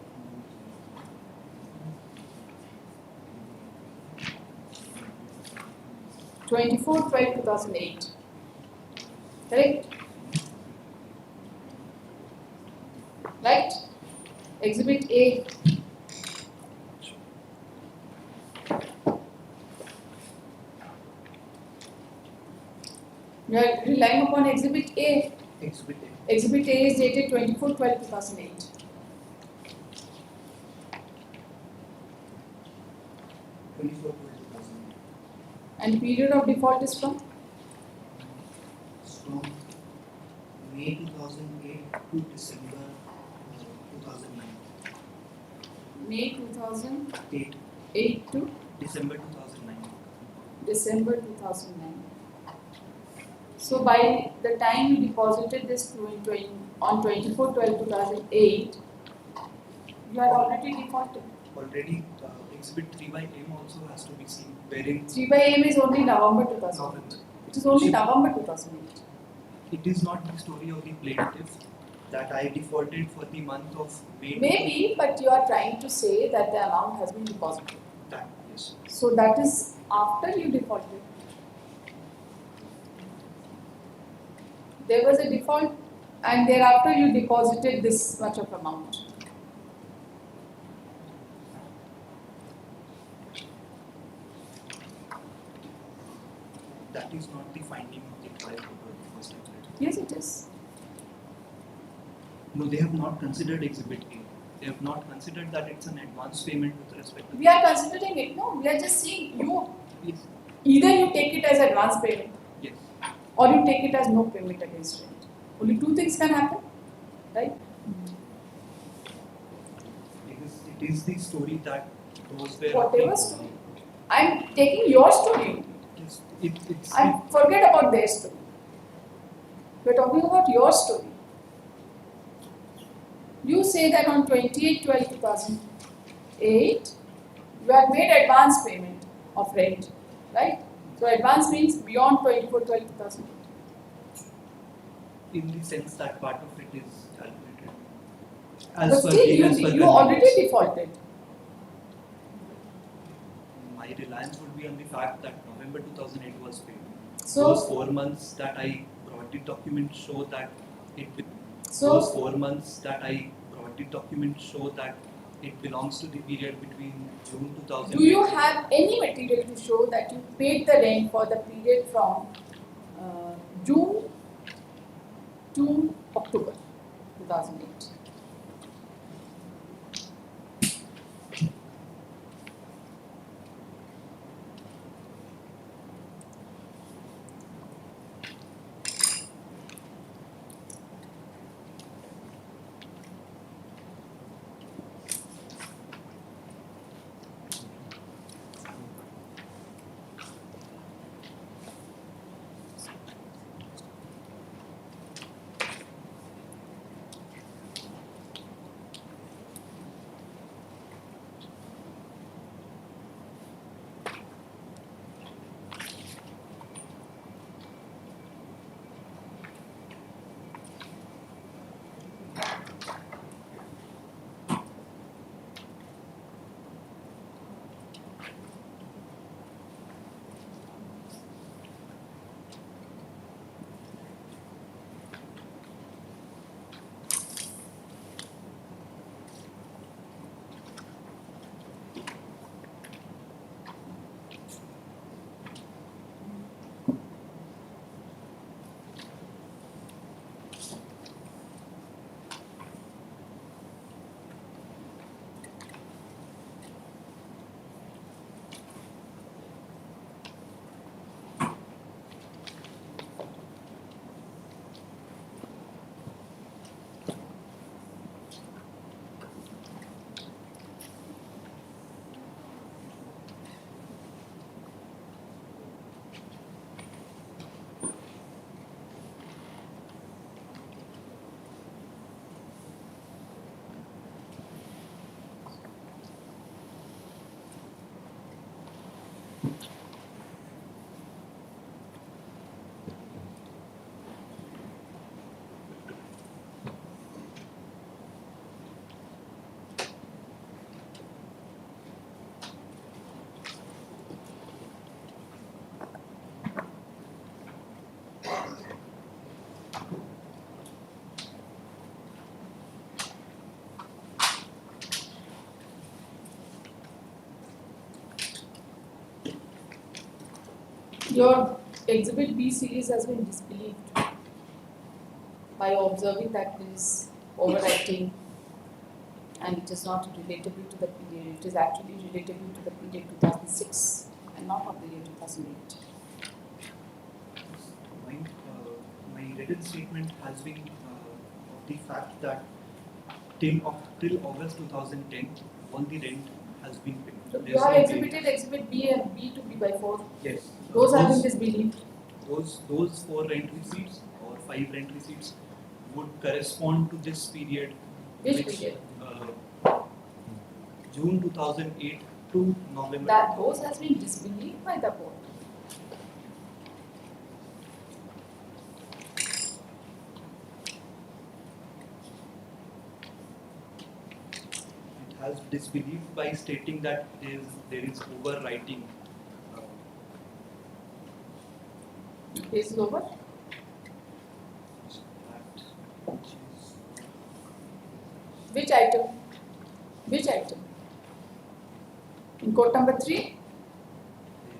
24/12/2008. Correct? Right? Exhibit A. You are relying upon Exhibit A. Exhibit A. Exhibit A is dated 24/12/2008. 24/12/2008. And period of default is from? From May 2008 to December 2009. May 2008 8 to December 2009. December 2009. So by the time you deposited this on 24/12/2008, you are already defaulted. Already, Exhibit 3/M also has to be seen, wherein 3/M is only November 2008. It is only November 2008. it is not the story of the plaintiff that I defaulted for the month of May. Maybe, but you are trying to say that the amount has been deposited. That, yes. So that is after you defaulted. There was a default and thereafter you deposited this much of amount. That is not the finding of the trial court or the first appellate. Yes, it is. No, they have not considered Exhibit A. They have not considered that it's an advance payment with respect to. We are considering it. No, we are just seeing you. Yes. Either you take it as advance payment Yes. or you take it as no payment against rent. Only two things can happen, right? It is the story that those were. Whatever story. I am taking your story. Yes, it's. I forget about their story. We are talking about your story. You say that on 28/12/2008, you had made advance payment of rent, right? So advance means beyond 24/12/2008. In the sense that part of it is calculated. But per still, the you already limits. defaulted. My reliance would be on the fact that November 2008 was paid. So, Those 4 months that I brought the document show that it. so Those 4 months that I brought the document show that it belongs to the period between June 2008. do you have any material to show that you paid the rent for the period from June to October 2008? Your Exhibit B series has been disbelieved by observing that there is overwriting and it is not relatable to the period, it is actually relatable to the period 2006 and not of the year 2008. My written statement has been of the fact that till August 2010, all the rent has been paid. So There's you have no exhibited exhibit B and B to B by 4. Yes. Those have been disbelieved. Those 4 rent receipts or 5 rent receipts would correspond to this period. Which period? June 2008 to November. That those has been disbelieved by the court. It has disbelieved by stating that there is overwriting. Case is over. Which item? Which item? In court number 3?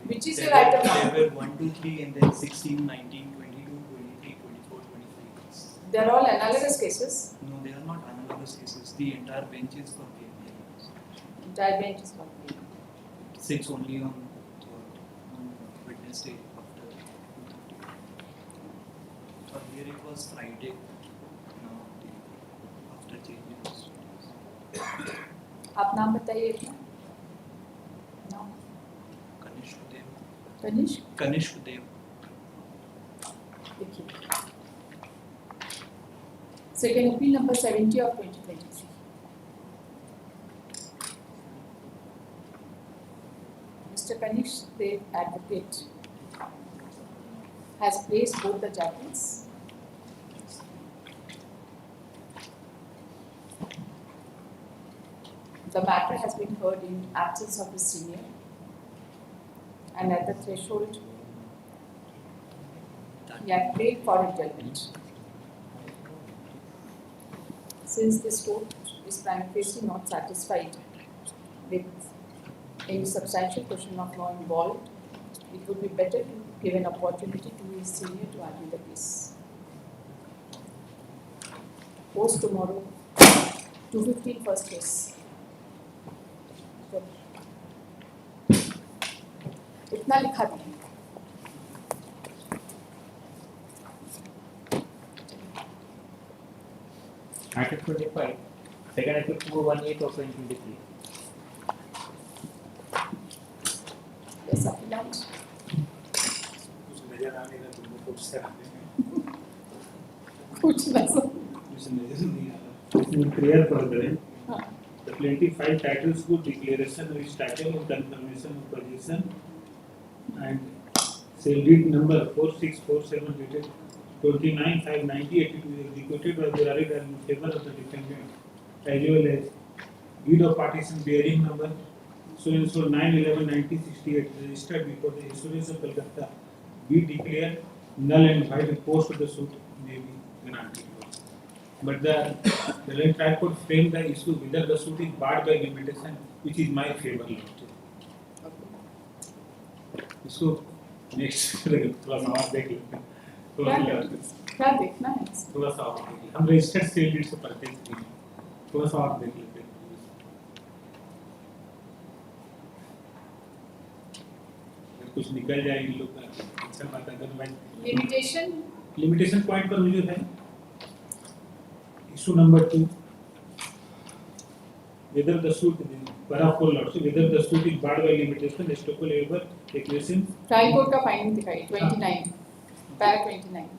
Which is your item now? There were 1, 2, 3 and then 16, 19, 22, 23, 24, 25. They are all analogous cases. No, they are not analogous cases. The entire bench is for PMA. Entire bench is complete. It sits only on Wednesday after 2:30. Earlier it was Friday. Now after changes. आप नाम बताइए अपना. नाम. Kanishk Dev. Tanish. Kanishk Dev. देखिए. Second appeal number 70 of 2023. Mr. Kanish Dev, advocate, has placed both the judgments. The matter has been heard in absence of his senior, and at the threshold, he had prayed for adjournment. Since this court is prima facie not satisfied with any substantial question of law involved, it would be better to give an opportunity to his senior to argue the case. Post tomorrow, 2:15 first case. इतना लिखा दिया. Item 25, second appeal 418 of 2023. Yes, appellant. कुछ नजर आने का तुमको कुछ से आने में कुछ ना सो. कुछ नजर नहीं आ रहा. इसमें clear पढ़ रहे. हाँ. The plaintiff filed titles for declaration of his title and confirmation of possession and sale deed number 4647 dated 29/5/1982 executed by the jury in favor of the defendant, as well as deed of partition bearing number so and so 9/11/1968 registered before the Insurance of Calcutta be declared null and void. Post of the suit may be granted. But the trial court framed the issue whether the suit is barred by limitation, which is my favor. इसको next थोड़ा सा और देख लेते हैं. क्या देखना है? थोड़ा सा और देख लेते हैं. हम रजिस्टर्ड सेल डीड से पढ़ते हैं. थोड़ा सा और देख लेते हैं. अगर कुछ निकल जाए इन लोग का अच्छा बात है. अदरवाइज लिमिटेशन पॉइंट पर जो है issue number 2, whether the suit whether the suit is barred by limitation, estoppel ever acquiescence. Trial court का फाइंडिंग दिखाई 29 para 29.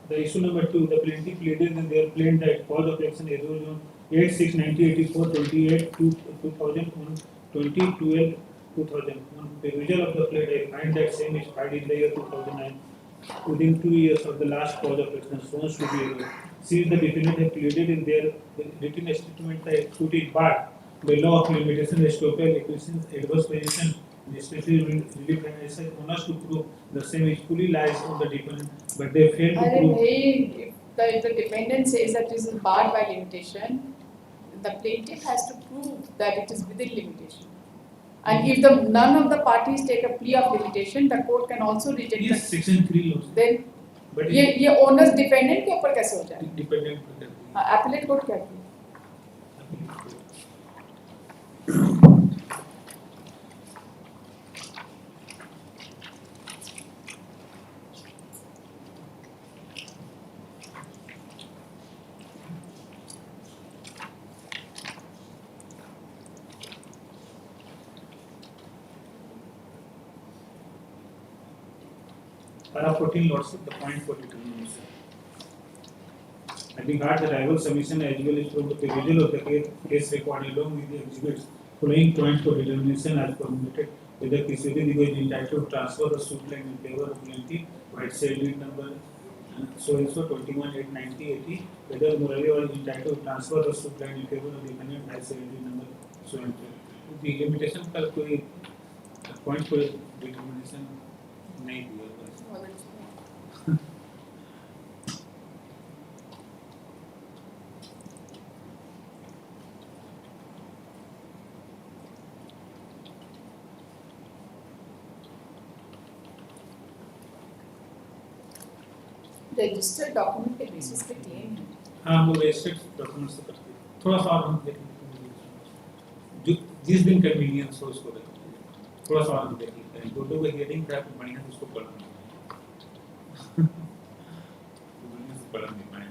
The issue number 2, the plaintiff pleaded in their plaint that cause of action arose on 8/6/1984, 28/2000 on 20/12/2000. On perusal of the plead, I find that same is filed in the year 2009. Within 2 years of the last cause of action, so should be arose. Since the defendant have pleaded in their written statement that suit is barred by law of limitation, estoppel, acquiescence, adverse possession, and especially relief and essay onus to prove the same is fully lies on the defendant, but they fail to अरे prove. भाई, if the defendant says that it is barred by limitation, the plaintiff has to prove that it is within limitation. And if none of the parties take a plea of limitation, the court can also reject Yes, section 3 laws. Then But ये onus defendant के ऊपर कैसे हो जाए? dependent पर करती है. appellate court क्या की? Para 14 lordship, the point for determination. Having heard the rival submission as well as from the procedural of the case record along with the exhibits, following point for determination as formulated, whether Kiswati is entitled to transfer the suit line in favor of plaintiff, white salary number so and so 21,890,80, whether Murali was entitled to transfer the suit line in favor of defendant, white salary number so and so. The limitation पर कोई point for determination नहीं दिया हुआ है. Registered document के basis पे claim है. हाँ वो रजिस्टर्ड डॉक्यूमेंट्स से करते हैं. थोड़ा सा और हम देखेंगे जो जिस दिन कन्वीनियंस हो उसको देखेंगे. थोड़ा सा और हम देखेंगे. दो को हियरिंग का बढ़िया से उसको पढ़ना है. बढ़िया से पढ़ना है.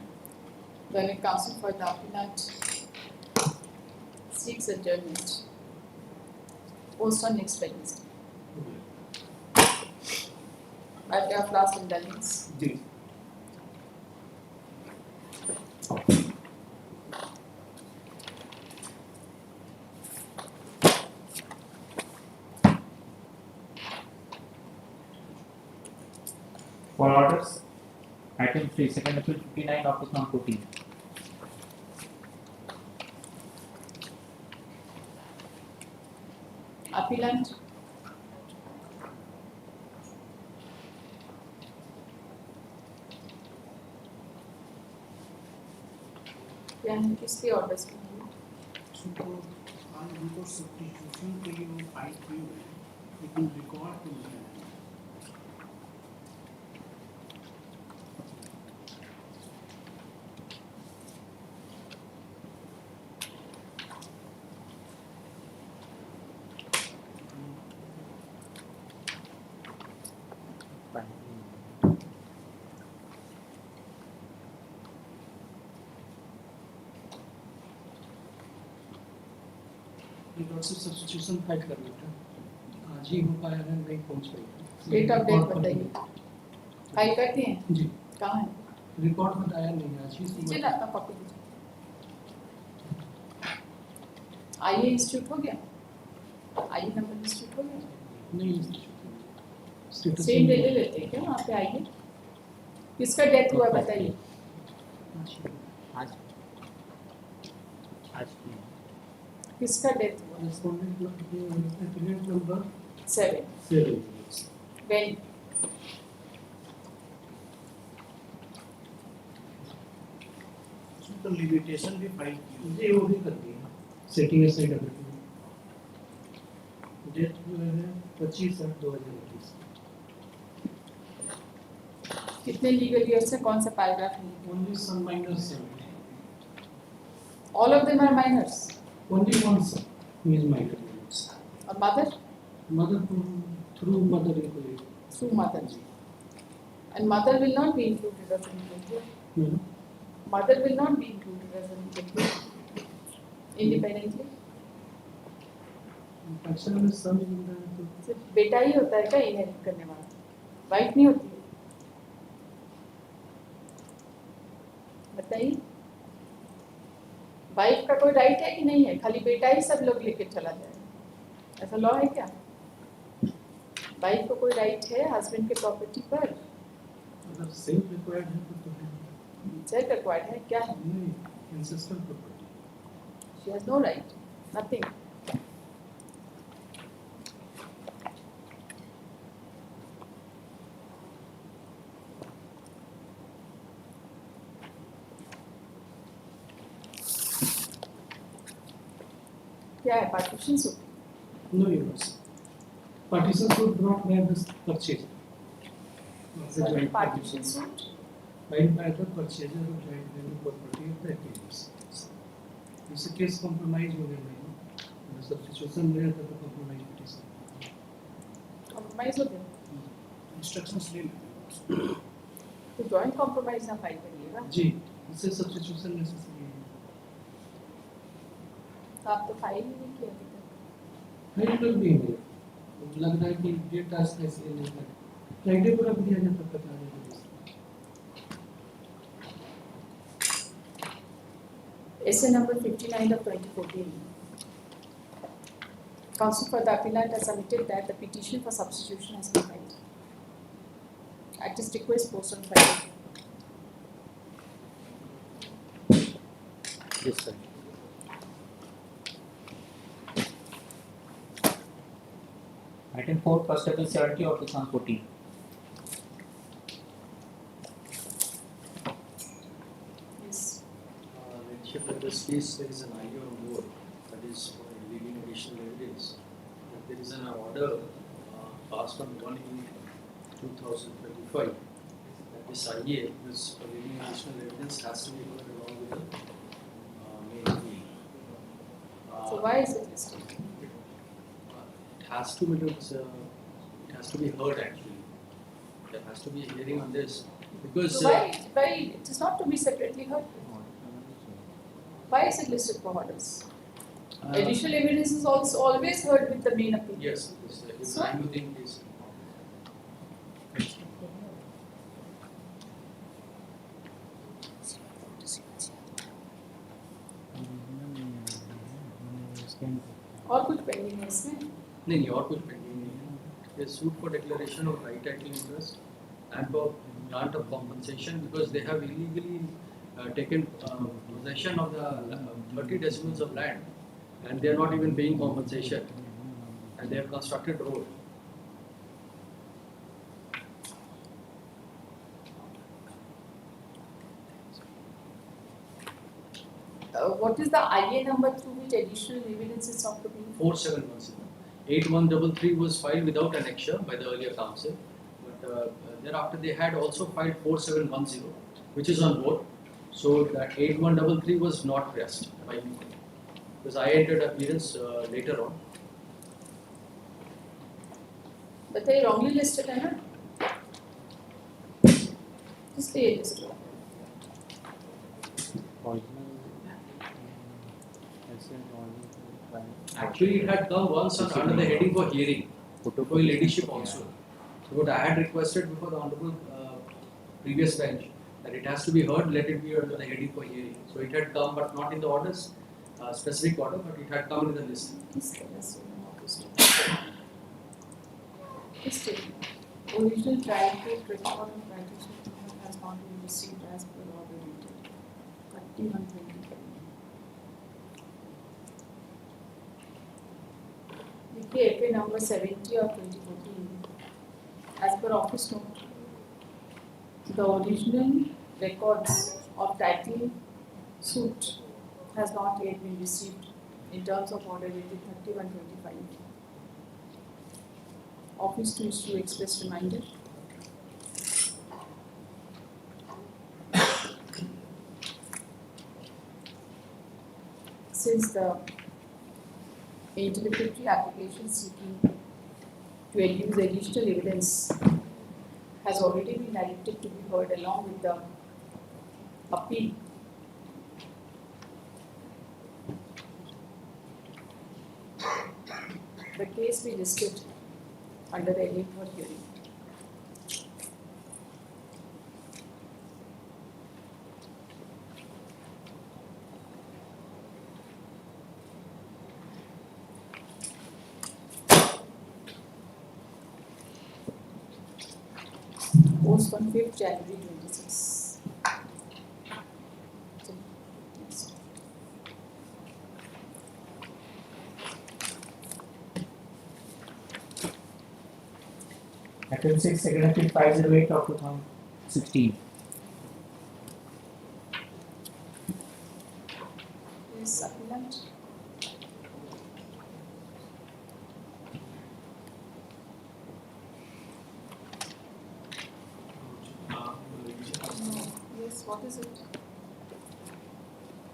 When a counsel for the appellant seeks adjournment, post on next Wednesday. Matter of last indulgence. Ji. For orders, item 3, second appeal 59, office number 14. Appellant क्या है किसके ऑर्डर्स के लिए? So, आज उनको substitution के लिए वो फाइल किए हुए हैं, लेकिन रिकॉर्ड तो नहीं है. रिकॉर्ड से सब्स्टिट्यूशन फाइल करना था. आज ही हो पाया अगर नहीं पहुंच पाई. डेट ऑफ डेट बताइए. फाइल करती हैं? जी. कहाँ है? रिकॉर्ड बताया नहीं आज ही. नीचे ना अपना कॉपी दीजिए. आईए इंस्टीट्यूट हो गया? आईए नंबर इंस्टीट्यूट हो गया? नहीं. स्टेटस सेम डे ले लेते हैं क्या वहाँ पे? आइए. किसका डेथ हुआ बताइए. आज आज किसका डेथ हुआ? Respondent number 7. When? तो लिमिटेशन भी फाइल की. जी वो भी कर दिया. Setting aside everything. डेट जो है 25/8/2021. कितने लीगल ईयर से कौन सा पैराग्राफ है? Only some minors. All of them are minors. Only one son is minor. और mother? Mother through mother inquiry. Through mother. And mother will not be included as an individual. No. Mother will not be included as an individual. Independently. Actually, son in the. सिर्फ बेटा ही होता है क्या inherit करने वाला? Wife नहीं होती है? बताइए. वाइफ का कोई राइट है कि नहीं है? खाली बेटा ही सब लोग लेके चला जाए, ऐसा लॉ है क्या? वाइफ को कोई राइट है हस्बैंड के प्रॉपर्टी पर? अगर सेल्फ रिक्वायर्ड है तो है. सेल्फ रिक्वायर्ड है क्या है? नहीं, ancestral property. She has no right, nothing. क्या है? Partition suit? No, yours. Partition should not have this purchase. Partition suit filed by the purchaser of joint venue property of the accused. इससे case compromise हो गया नहीं, substitution में रहता तो compromise petition. Compromise हो गया Instructions ले लेते तो joint compromise ना फाइल करिएगा जी, इससे substitution necessary है. तो आप तो फाइल ही नहीं किया अभी तक फाइल कर दिए मेरे, लग रहा है कि डेट टास्क ऐसे नहीं लगा. फ्राइडे को रख दिया जाता पता नहीं. Essay number 59 of 2014. Counsel for the appellant has submitted that the petition for substitution has been filed. At his request, post on file. Yes, sir. Item 4, first appeal 70 of 2014. Yes. Leadership, in this case, there is an IA on board, that is for leaving additional evidence. But there is an order passed on 1/8/2025 that this IA, this for leaving additional evidence, has to be heard along with the main appeal. So why is it listed? It has to be it has to be heard actually. There has to be a hearing on this because So why it is not to be separately heard? Why is it listed for orders? Additional evidence is also always heard with the main appeal. yes, this So- time you think is और कुछ pending है इसमें? नहीं और कुछ pending नहीं है. They sued for declaration of right title interest and for grant of compensation because they have illegally taken possession of the 30 decimals of land and they are not even paying compensation and they have constructed road. What is the IA number through which additional evidence is sought to be? 4710. 8133 was filed without annexure by the earlier council, but thereafter they had also filed 4710, which is on board. So that 8133 was not pressed by me because I entered appearance later on. But they wrongly listed है ना? इसलिए listed हुआ. Actually, it had come once under the heading for hearing, for ladyship also. So what I had requested before the honorable previous bench that it has to be heard, let it be under the heading for hearing. So it had come, but not in the orders, specific order, but it had come in the list. Please tell us what is it. Listed. Original trial court record of gratitude has not been received as per order dated 31/25. देखिए FA number 70 of 2014. As per office note, the original records of title suit has not yet been received in terms of order dated 31/25. Office to issue express reminder. Since the interlocutory application seeking to adduce additional evidence has already been directed to be heard along with the appeal. The case be listed under the heading for hearing. Post on 5th January 26. So, next. Item 6, second appeal 508 of 2016. Yes, appellant. What is it?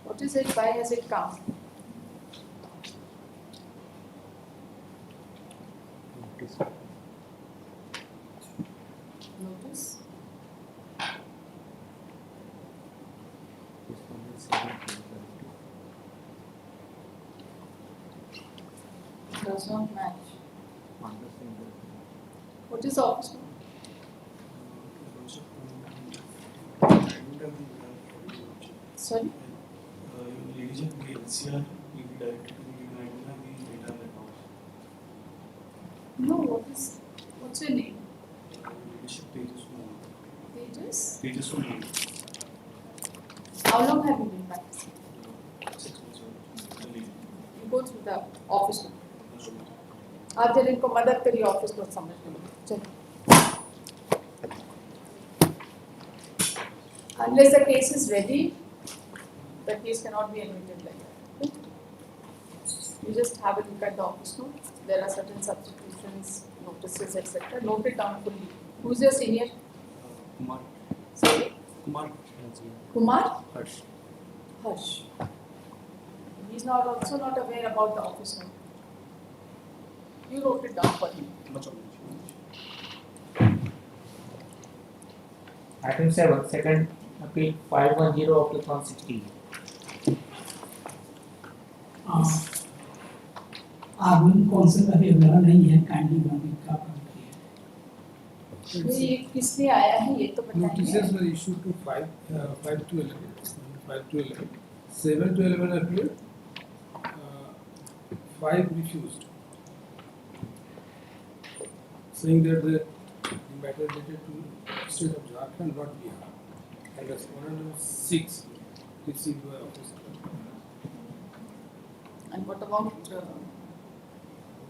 What is it? Why has it come? Notice. Does not match. What is the office note? Sorry? No, what's your name? Tejas? How long have you been practicing? You go through the office note. आप जरा इनको मदद करिए office note समझने में चलो unless the case is ready the case cannot be admitted like that. You just have a look at the office note. There are certain substitutions, notices, etc. Note it down fully. Who's your senior? Kumar. Sorry? Kumar? Harsh. He's also not aware about the office note. You wrote it down for him. Item 7, second appeal 510 of 2016. Argument कौन से अभी available नहीं है kindly warning का काम किया ये किस लिए आया है ये तो Notices बताइए. were issued to 5 to 11, 5 to 11, 7 to 11 appeared, 5 refused, saying that the matter related to state of Jharkhand, not Bihar, and respondent number 6 received by office. And what about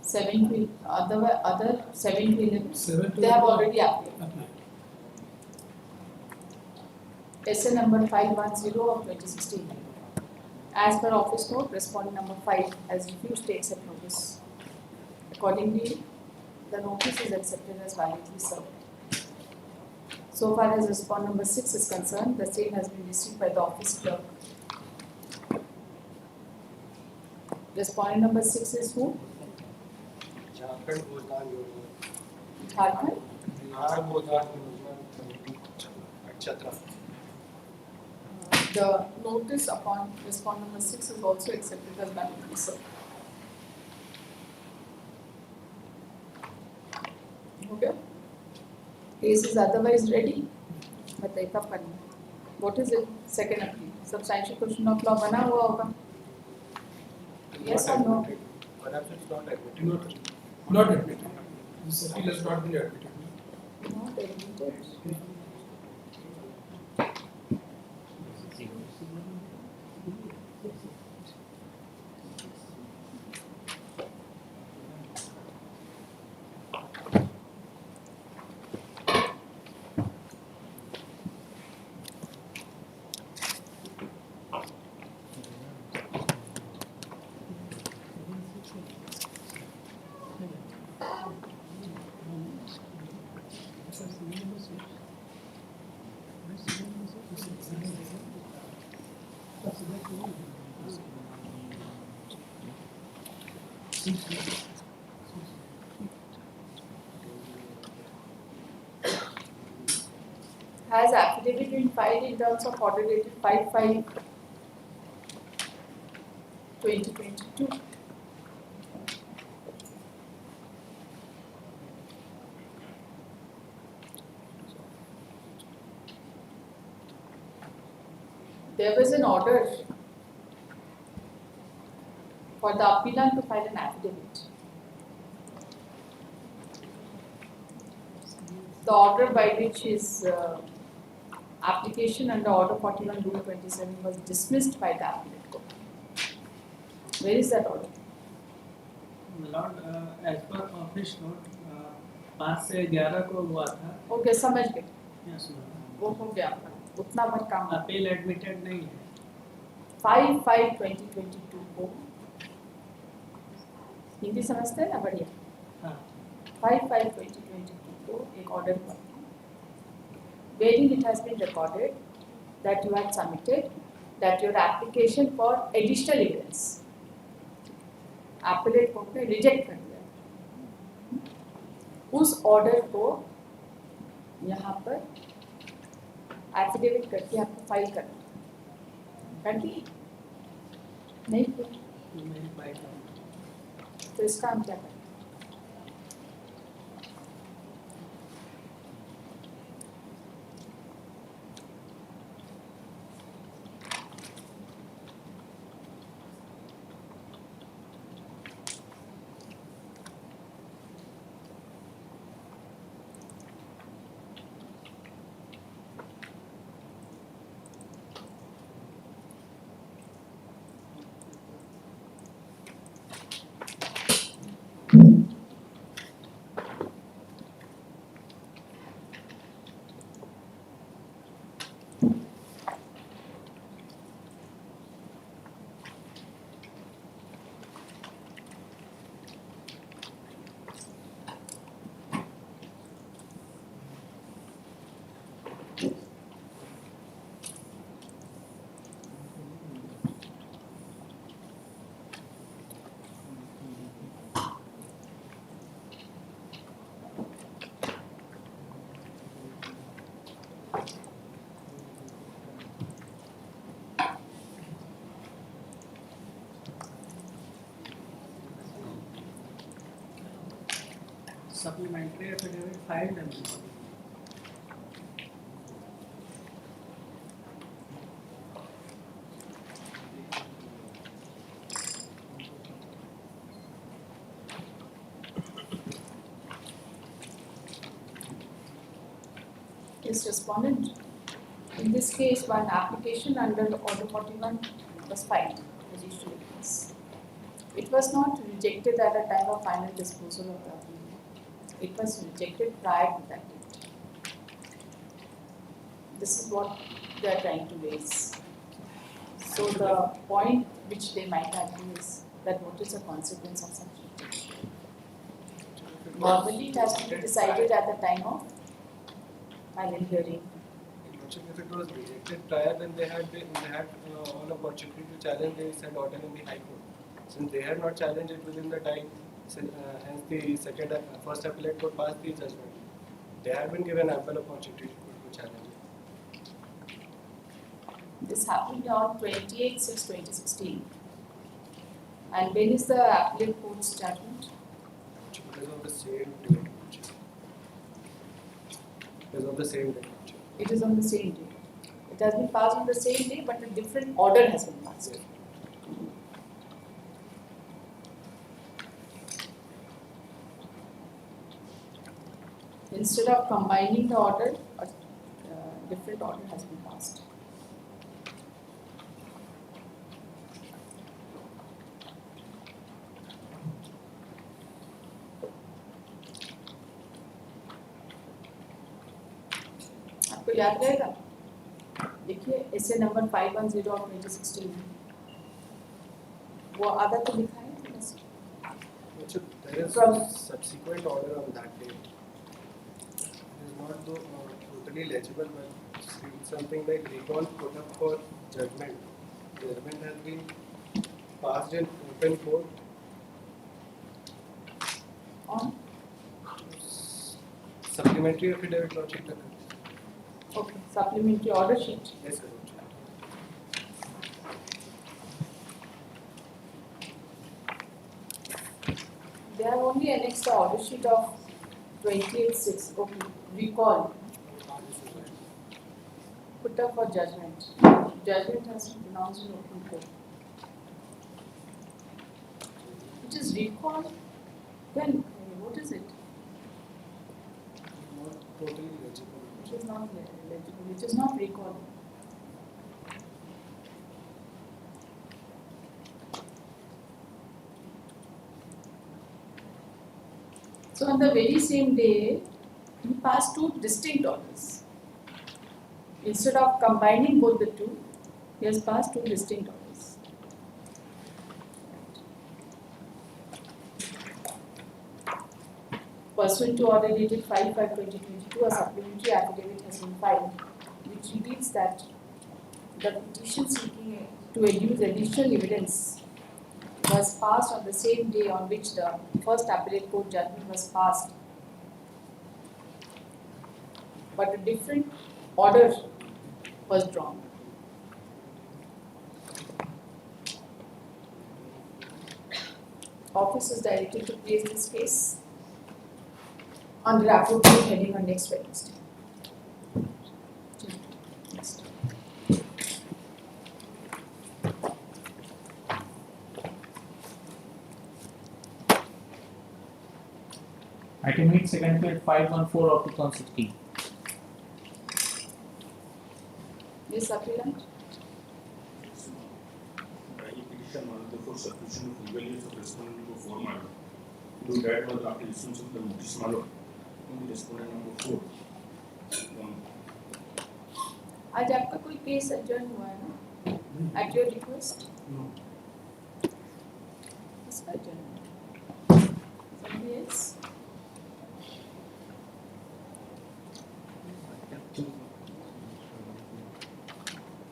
7 to other 7 to 11? 7 to They have 11 already appeared. applied. SA number 510 of 2016. As per office note, respondent number 5 has refused to accept notice. Accordingly, the notice is accepted as validly served. So far as respondent number 6 is concerned, the same has been received by the office clerk. Respondent number 6 is who? Jharkhand? The notice upon respondent number 6 is also accepted as validly served. Okay? Case is otherwise ready. बताइए कब करना है? What is it? Second appeal. Substantial question of law बना हुआ होगा? Yes or no? Perhaps it's not admitted. Not admitted. This appeal has not been admitted. Not admitted. Has affidavit been filed in terms of order dated 5/5/2022? There was an order for the appellant to file an affidavit. The order by which his application under Order 41/27 was dismissed by the appellate court. Where is that order? Lord, as per office note, 5 से 11 को हुआ था. Okay, समझ गए. Yes, ma'am. वो हो गया आपका. उतना भर काम. Appeal admitted नहीं है. 5/5/2022 को हिंदी समझते हैं ना बढ़िया. हाँ. 5/5/2022 को एक ऑर्डर हुआ था. Wherein it has been recorded that you had submitted, that your application for additional evidence appellate court ने रिजेक्ट कर दिया, उस ऑर्डर को यहाँ पर एफिडेविट करके आपको फाइल करना, कर दी नहीं किया तो इसका हम क्या करें? Supplementary affidavit filed and Yes, respondent. In this case, one application under Order 41 was filed as issue evidence. It was not rejected at the time of final disposal of the appeal. It was rejected prior to that date. This is what they are trying to raise. So the point which they might argue is that what is the consequence of such rejection? Normally, it has to be decided at the time of final hearing. If it was rejected prior, then they had all opportunity to challenge the said order in the High Court. Since they had not challenged it within the time, hence the first appellate court passed the judgment. They have been given ample opportunity to challenge it. This happened on 28/6/2016. And when is the appellate court's judgment? Because of the same date. Because of the same date. It is on the same day. It has been passed on the same day, but a different order has been passed. Instead of combining the order, a different order has been passed. आपको याद रहेगा? देखिए ऐसे number 510 of 2016 वो आधा तो लिखा है बस. There is a subsequent order on that date. It is not totally legible, but it's something like recall put up for judgment. Judgment has been passed in open court. On? Supplementary affidavit logic. Okay, supplementary order sheet. Yes, sir. They have only annexed the order sheet of 28/6. Okay, recall. Put up for judgment. Judgment has been pronounced in open court. Which is recall? Then what is it? Not totally legible. It is not legible. It is not recall. So on the very same day, he passed two distinct orders. Instead of combining both the two, he has passed two distinct orders. Pursuant to order dated 5/5/2022, a supplementary affidavit has been filed, which reveals that the petition seeking to adduce additional evidence was passed on the same day on which the first appellate court judgment was passed, but a different order was drawn. Office is directed to place this case under appropriate heading on next Wednesday. Next. Item 8, second period 514 of 2016. Yes, appellant. Petition on the for substitution of legal years of respondent number 4 model. To that was after issuance of the notice model on the respondent number 4. आज आपका कोई case adjourn हुआ है ना? At your request? No. Yes, adjournment. Somebody else?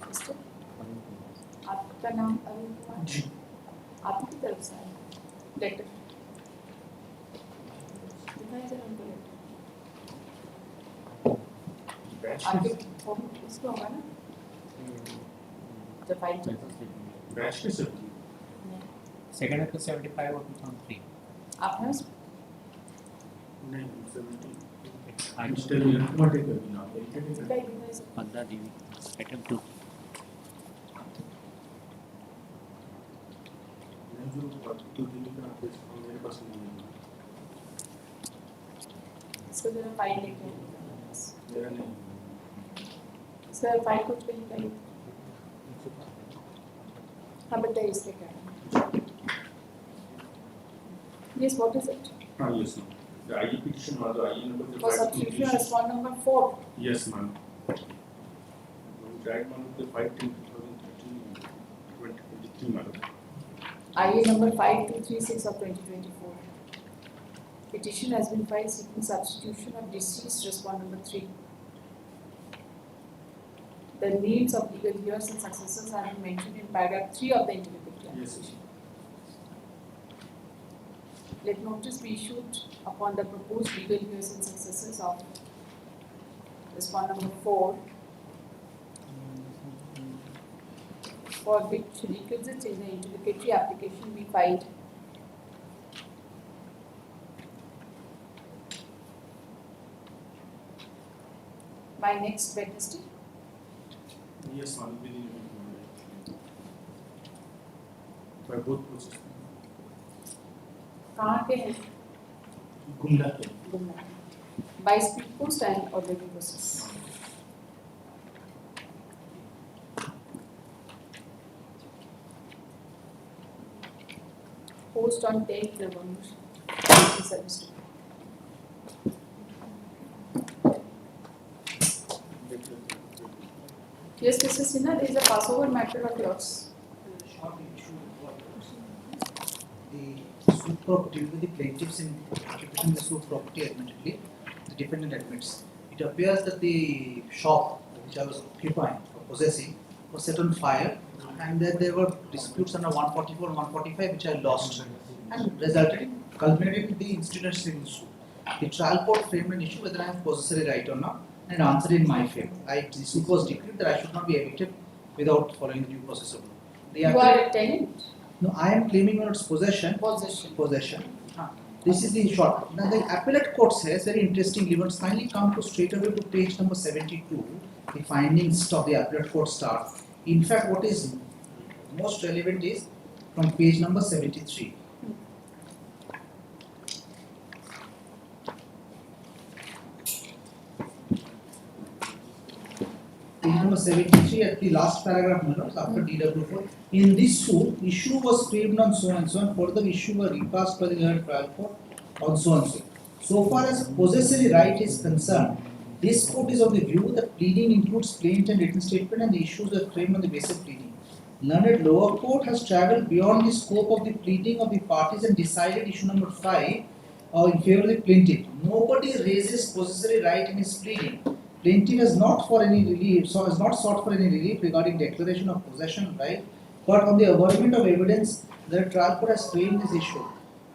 Mister? आपका नाम अरुण कुमार? जी. आपकी तरफ से आया लेटर दिखाया जरा उनको लेटर आपके फॉर्म इसको होगा ना जब फाइल चलती Batch के सर Second April 75 of 2003. आपने उस नहीं 70 I'm मिस्टर कुमार टेक अभी ना दिखाई दिखाई सब 15 DV. Item 2. मैं जो बात तो दिन का मेरे पास नहीं है इसको जरा फाइल लेके मेरा नहीं सर फाइल कुछ भी निकालिए हाँ बताइए इसके क्या Yes, what is it? yes ma'am. The IE petition was the IE number For substitution respond number 4. Yes ma'am. That one of the 5/10/2023 madam. IA number 5236 of 2024. Petition has been filed seeking substitution of deceased respond number 3. The names of legal heirs and successors are mentioned in paragraph 3 of the interlocutory application. Let notice be issued upon the proposed legal heirs and successors of respond number 4 for which requisites in the interlocutory application be filed by next Wednesday. Yes ma'am. By both processes. कहाँ के हैं? गुमला के. Gumla. By speed post and ordinary process. Post on 10th November. Service. Yes, Mr. Sinha, there is a passover matter of yours. The suit property with the plaintiffs in occupying the suit property admittedly, the defendant admits. It appears that the shop which I was occupying or possessing was set on fire, and then there were disputes under 144 and 145 which I lost and resulted in culminated in the incidents in the suit. The trial court framed an issue whether I have possessory right or not and answered in my favor. The suit was decreed that I should not be evicted without following the due process of law. You are a tenant? No, I am claiming on its possession. Possession. This is the short. Now the appellate court says very interestingly, let's finally come to straight away to page number 72. The findings of the appellate court start. In fact, what is most relevant is from page number 73. Page number 73 at the last paragraph, after DW4. In this suit, issue was framed on so and so, and further issue were repassed by the trial court on so and so. So far as possessory right is concerned, this court is of the view that pleading includes plaint and written statement, and the issues are framed on the basis of pleading. Learned lower court has travelled beyond the scope of the pleading of the parties and decided issue number 5 in favor of the plaintiff. Nobody raises possessory right in his pleading. plaintiff has not for any relief, so has not sought for any relief regarding declaration of possession right, but on the averment of evidence, the trial court has framed this issue.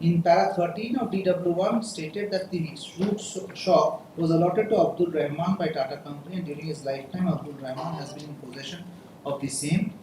In para 13 of DW1 stated that the root shop was allotted to Abdul Rahman by Tata Company, and during his lifetime Abdul Rahman has been in possession of the same,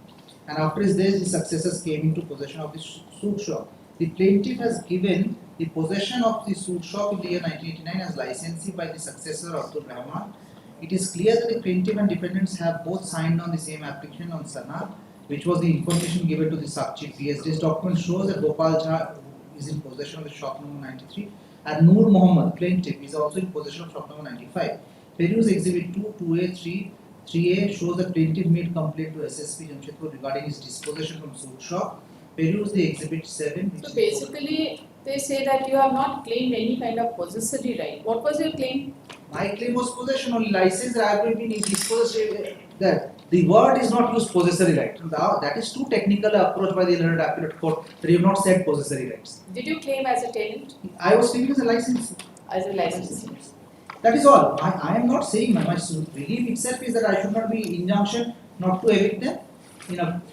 and after his death his successors came into possession of the suit shop. The plaintiff has given the possession of the suit shop in the year 1989 as licensee by the successor Abdul Rahman. It is clear that the plaintiff and defendants have both signed on the same application on Sana, which was the information given to the Sakchi PS. This document shows that Gopal Jha is in possession of the shop number 93, and Noor Mohammed, plaintiff, is also in possession of shop number 95. Peruse Exhibit 2, 2A, 3A shows that plaintiff made complaint to SSP Jamshedpur regarding his dispossession from suit shop. Peruse the Exhibit 7. Which So basically, they say that you have not claimed any kind of possessory right. What was your claim? My claim was possession only. License I have been disposed that the word is not used possessory right. That is too technical approach by the learned appellate court. They have not said possessory rights. Did you claim as a tenant? I was claiming as a licensee. As a licensee? That is all. I am not saying my relief itself is that I should not be injunction not to evict them.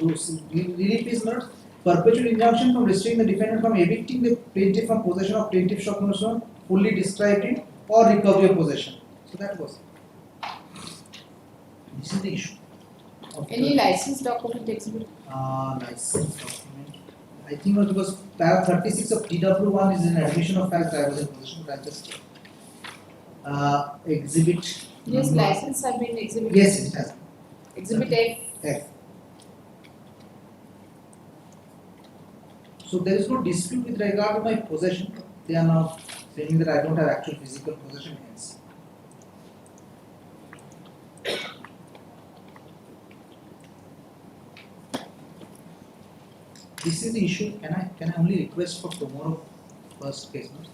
Relief is not perpetual injunction from restraining the defendant from evicting the plaintiff from possession of plaintiff shop number 1, fully described it, or recovery of possession. So that was. This is the issue. Any license document exhibit? License document. I think it was para 36 of DW1 is an admission of fact I was in possession, but I just exhibit. Yes, license have been exhibited. Yes, it has. Exhibit F. F. So there is no dispute with regard to my possession. They are now saying that I don't have actual physical possession, hence. This is the issue. Can I only request for tomorrow first case notes?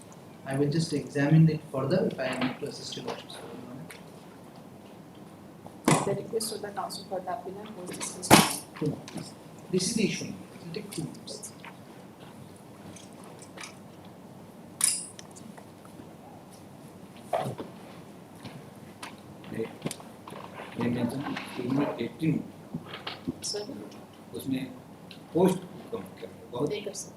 I will just examine it further if I need to assist your options. The request of the counsel for the appellant was discussed. 2 minutes. This is the issue. It will take 2 minutes. they mentioned Exhibit 18 Sorry? उसमें post बहुत Take us.